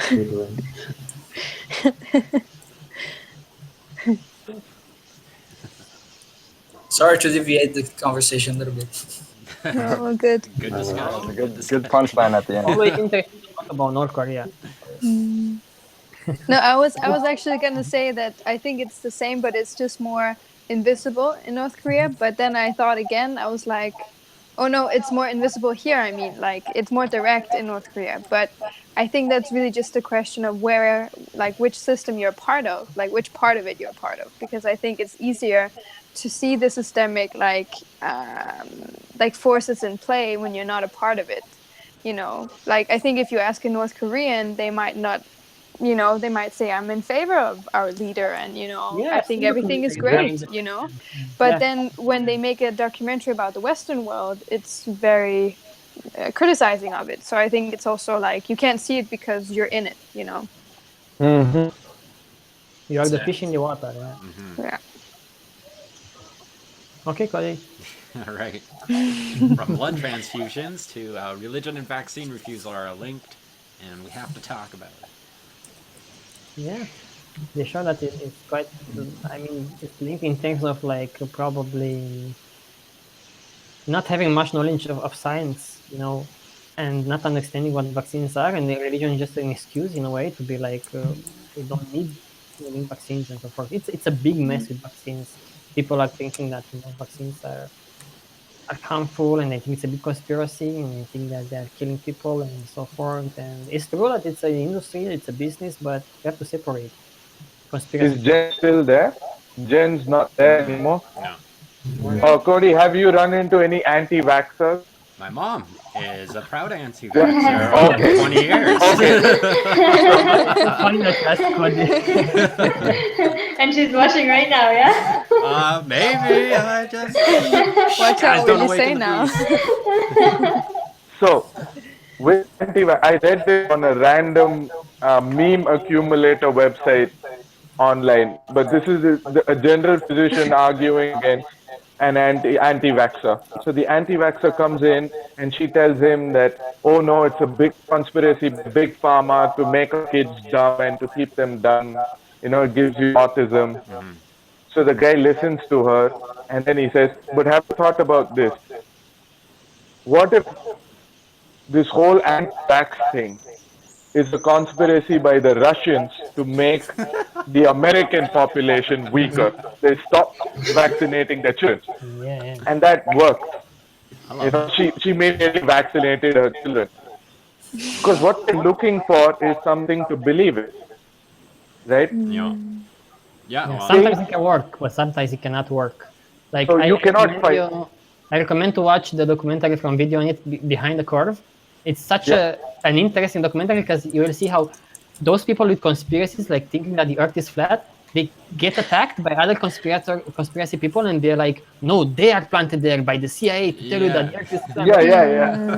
Good one. Sorry to deviate the conversation a little bit. No, all good. Good That's discussion. a good punchline at the end. Always interesting to talk about North Korea. No, I was actually gonna say that I think it's the same, but it's just more invisible in North Korea. But then I thought again, I was like, oh no, it's more invisible here. I mean, like it's more direct in North Korea. But I think that's really just a question of where, like, which system you're part of, like which part of it you're part of. Because I think it's easier to see the systemic like forces in play when you're not a part of it. You know, like I think if you ask a North Korean, they might not, you know, they might say I'm in favor of our leader and, you know, Yeah, I think absolutely. everything is They're very great, you know. independent. But Yeah. then when they make a documentary about the Western world, it's very criticizing of it. So I think it's also like you can't see it because you're in it, you know. Mm-hmm. You are the fish in the water. Yeah. Yeah. Okay, Cody. All right. From blood transfusions to religion and vaccine refusal are linked, and we have to talk about it. Yeah, they show that it's quite. I mean, it's linked in terms of like probably not having much knowledge of science, you know, and not understanding what vaccines are, and the religion is just an excuse in a way to be like we don't need vaccines and so forth. It's a big mess with vaccines. People are thinking that, you know, vaccines are harmful, and they think it's a big conspiracy, and they think that they're killing people and so forth. And it's true that it's an industry, it's a business, but you have to separate conspiracy. Is Jen still there? Jen's not there anymore. No. Oh, Cody, have you run into any anti-vaxxers? My mom is a proud anti-vaxxer of Okay. 20 years. Okay. Funny that that's Cody. And she's watching right now, yeah? Maybe. I just Watch guys out don't what you awaken say the now. beast. So, with I read this on a random meme accumulator website online, but this is a general physician arguing against an anti-vaxxer. So the anti-vaxxer comes in and she tells him that, oh no, it's a big conspiracy by big pharma to make our kids dumb and to keep them dumb. You know, it gives you autism. So the guy listens to her and then he says, but have you thought about this? What if this whole anti-vax thing is a conspiracy by the Russians to make the American population weaker? They stopped vaccinating their children. Yeah. And that worked. I You love know, it. she immediately vaccinated her children. Because what they're looking for is something to believe in, right? Yeah. Yeah. Yeah, Well, sometimes it can work, but sometimes it cannot work. Like So you cannot fight. I recommend to watch the documentary from Video on it, Behind the Curve. It's such an interesting documentary because you will see how those people with conspiracies, like thinking that the Earth is flat, they get attacked by other conspiracy people, and they're like, no, they are planted there by the CIA to tell you that the Earth is flat.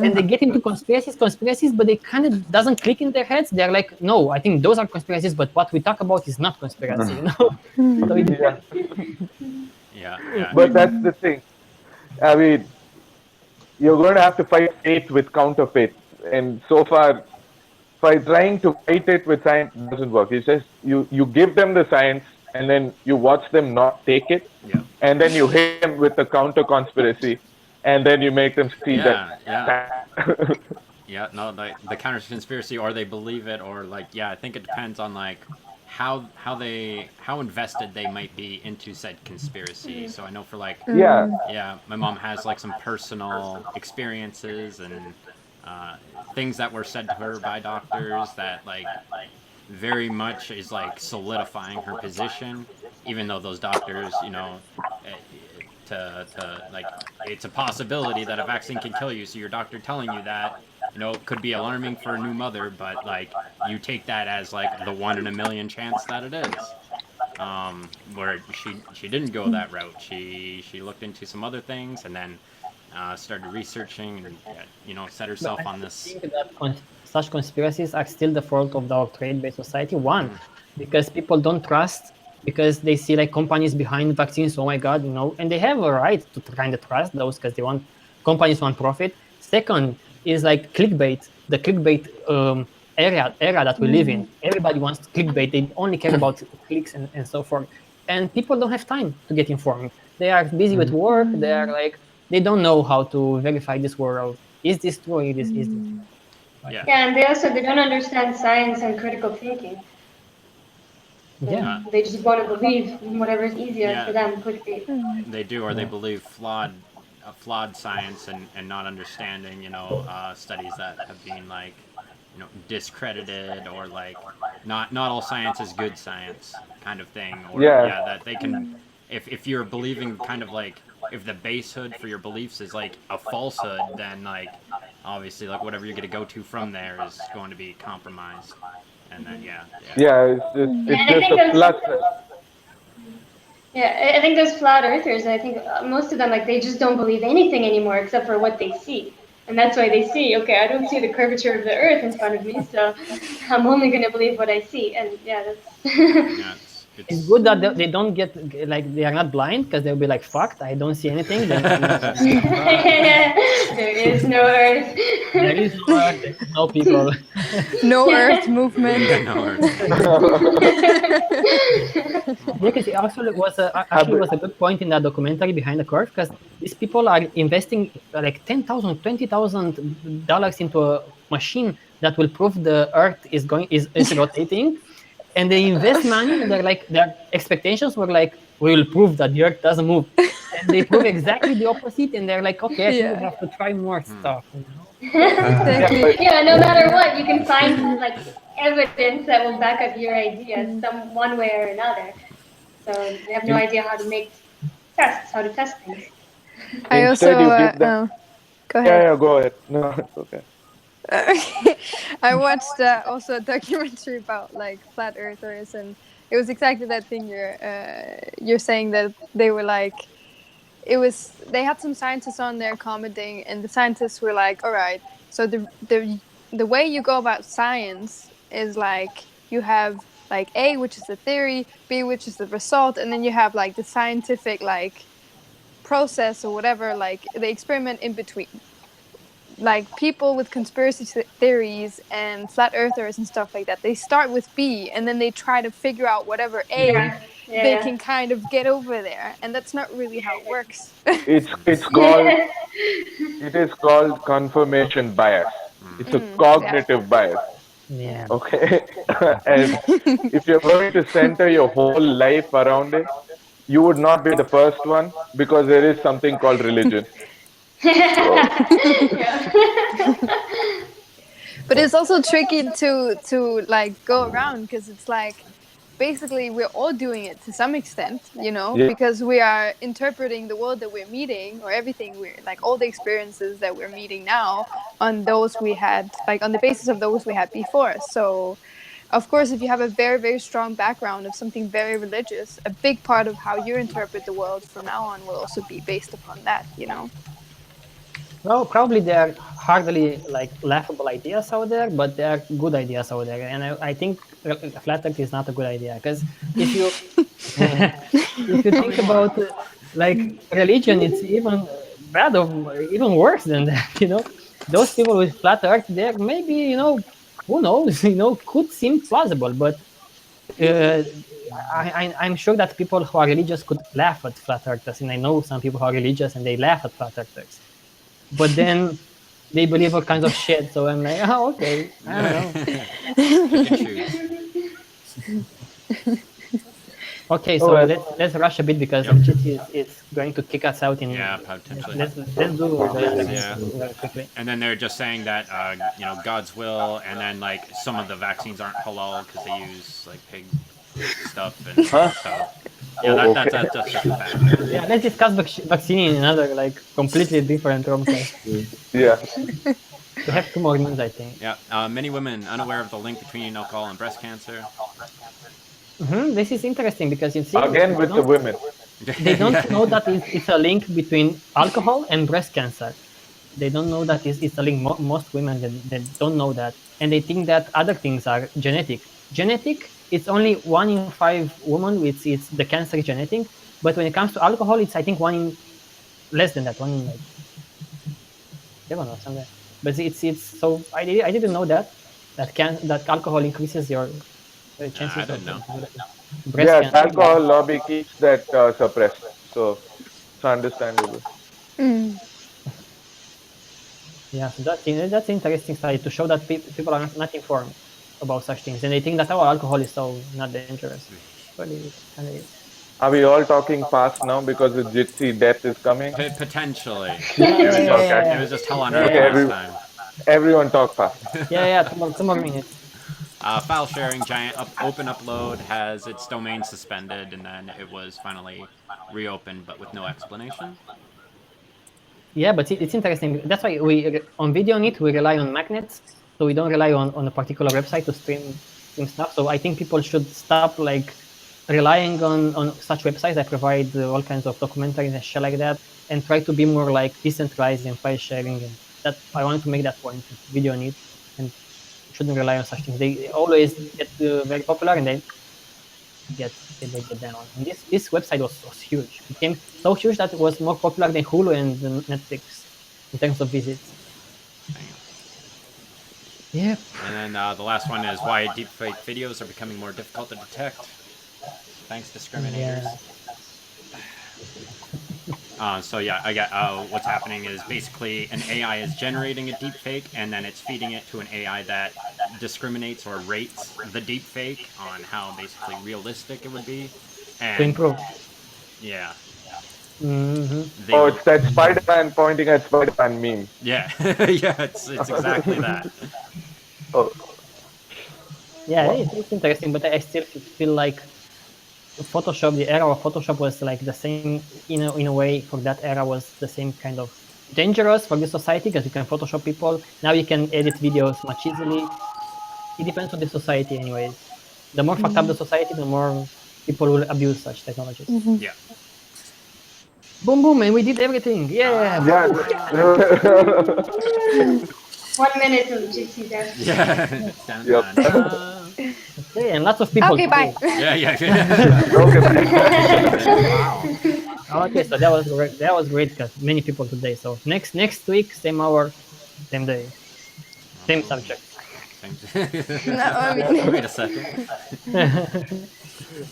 And they get into conspiracies, but they kind of doesn't click in their heads. They're like, no, I think those are conspiracies, but what we talk about is not conspiracy, you know? So it depends. Yeah. But that's the thing. I mean, you're going to have to fight faith with counterfeit. And so far, by trying to fight it with science doesn't work. It's just you give them the science and then you watch them not take it. Yeah. And then you hit them with the counter conspiracy and then you make them see that. Yeah, no, the counter conspiracy, or they believe it, or like, I think it depends on like how invested they might be into said conspiracy. So I know for like my mom has like some personal experiences and things that were said to her by doctors that like very much is like solidifying her position, even though those doctors, to like, it's a possibility that a vaccine can kill you. So your doctor telling you that, could be alarming for a new mother, but like you take that as like the 1 in a million chance that it is. Where she didn't go that route. She looked into some other things and then started researching and set herself on this. I think that such conspiracies are still the fault of our trade-based society. One, because people don't trust, because they see like companies behind vaccines. Oh my God, and they have a right to kind of trust those because companies want profit. Second is like clickbait. The clickbait era that we live in. Everybody wants clickbait. They only care about clicks and so forth. And people don't have time to get informed. They are busy with work. They are like, they don't know how to verify this world. Is this true? Is this? Yeah, and they don't understand science and critical thinking. So they just want to believe whatever is easier for them, quickly. They do, or they believe flawed science and not understanding, studies that have been like, discredited, or like not all science is good science kind of thing, or that they can, if you're believing kind of like, if the basehood for your beliefs is like a falsehood, then like obviously like whatever you're going to go to from there is going to be compromised, and then it's just a plus. Yeah, I think those flat earthers, I think most of them, like, they just don't believe anything anymore except for what they see. And that's why they see, okay, I don't see the curvature of the earth in front of me, so I'm only going to believe what I see. And that's... It's good that they don't get, like, they are not blind, because they'll be like, fucked, I don't see anything. Then there is no earth. There is no earth, there is no people. No earth movement. No earth. Because it actually was a good point in that documentary Behind the Curve, because these people are investing like $10,000, $20,000 into a machine that will prove the Earth is rotating, and they invest money, and their expectations were like, we will prove that the Earth doesn't move, and they prove exactly the opposite, and they're like, okay, I think we have to try more stuff. Exactly. Yeah, no matter what, you can find like evidence that will back up your ideas one way or another. So they have no idea how to make tests, how to test things. I also go ahead. Yeah, go ahead. No, it's okay. I watched also a documentary about like flat earthers, and it was exactly that thing you're saying, that they were like, they had some scientists on there commenting, and the scientists were like, all right, so the way you go about science is like, you have like A, which is the theory, B, which is the result, and then you have like the scientific like process or whatever, like the experiment in between. Like people with conspiracy theories and flat earthers and stuff like that, they start with B and then they try to figure out whatever A they can kind of get over there, and that's not really how it works. It is called confirmation bias. It's a cognitive bias. Yeah. Okay. And if you're going to center your whole life around it, you would not be the first one, because there is something called religion. But But it's also tricky to like go around, because it's like basically we're all doing it to some extent, you know, Yeah. because we are interpreting the world that we're meeting, or everything we're like, all the experiences that we're meeting now on those we had, like on the basis of those we had before. So of course, if you have a very, very strong background of something very religious, a big part of how you interpret the world from now on will also be based upon that, you know. Well, probably there are hardly like laughable ideas out there, but there are good ideas out there, and I think flat Earth is not a good idea, because if you if you think about like religion, it's even bad or even worse than that. You know, those people with flat Earth, there maybe, you know, who knows, you know, could seem plausible, but I'm sure that people who are religious could laugh at flat earthers, and I know some people who are religious and they laugh at flat earthers, but then they believe all kinds of shit. So I'm like, oh, okay, I don't know. Pick and choose. Okay, so let's rush a bit, because it's going to kick us out in. Yeah, potentially. Let's do the quickly. And then they're just saying that you know, God's will, and then like some of the vaccines aren't halal because they use like pig stuff, and so yeah, that's just a fact. Yeah, let's discuss vaccine in another like completely different room. Yeah. We have 2 more news, I think. Yeah, many women unaware of the link between alcohol and breast cancer. This is interesting, because you see, Again with the women. They don't know that it's a link between alcohol and breast cancer. They don't know that it's a link. Most women that don't know that, and they think that other things are genetic. Genetic, it's only 1 in 5 women. It's the cancer is genetic, but when it comes to alcohol, it's I think 1 in less than that. 1 in like 7 or something. But it's so I didn't know that alcohol increases your chances. I didn't know. Breast Yeah, cancer. alcohol lobby keeps that suppressed, so it's understandable. Yeah, so that's interesting study to show that people are not informed about such things, and they think that alcohol is so not dangerous. But it kind of is. Are we all talking fast now because the Jitsi death is coming? Potentially. Yeah. It was just hell on earth last time. Everyone talk fast. Yeah, 2 more minutes. File sharing giant open upload has its domain suspended, and then it was finally reopened, but with no explanation. Yeah, but it's interesting. That's why we on VideoNet we rely on magnets, so we don't rely on a particular website to stream stuff. So I think people should stop like relying on such websites that provide all kinds of documentaries and shit like that, and try to be more like decentralized in file sharing. And that I wanted to make that point with VideoNet, and shouldn't rely on such things. They always get very popular, and they get down. And this website was huge. It became so huge that it was more popular than Hulu and Netflix in terms of visits. Yep. And then the last one is why deepfake videos are becoming more difficult to detect. Thanks, discriminators. So yeah, I got what's happening is basically an AI is generating a deepfake, and then it's feeding it to an AI that discriminates or rates the deepfake on how basically realistic it would be. And, to improve. Yeah. Oh, it's that Spider-Man pointing at Spider-Man meme. Yeah, yeah, it's exactly that. Oh. Yeah, it's interesting, but I still feel like Photoshop, the era of Photoshop was like the same, in a way, for that era was the same kind of dangerous for the society, because you can Photoshop people. Now you can edit videos much easily. It depends on the society anyways. The more fucked up the society, the more people will abuse such technologies. Yeah. Boom, boom, and we did everything. Yeah. 1 minute till Jitsi death. Yeah. Okay, and lots of people. Okay, bye. Yeah. Okay, bye. Wow. Okay, so that was great because many people today. So next week, same hour, same day, same subject. No, I mean... Wait a second.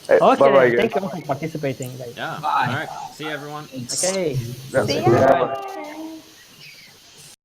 Okay, bye-bye, thank you all for participating, guys. Yeah. Bye. All right. See you, everyone. Okay. See ya.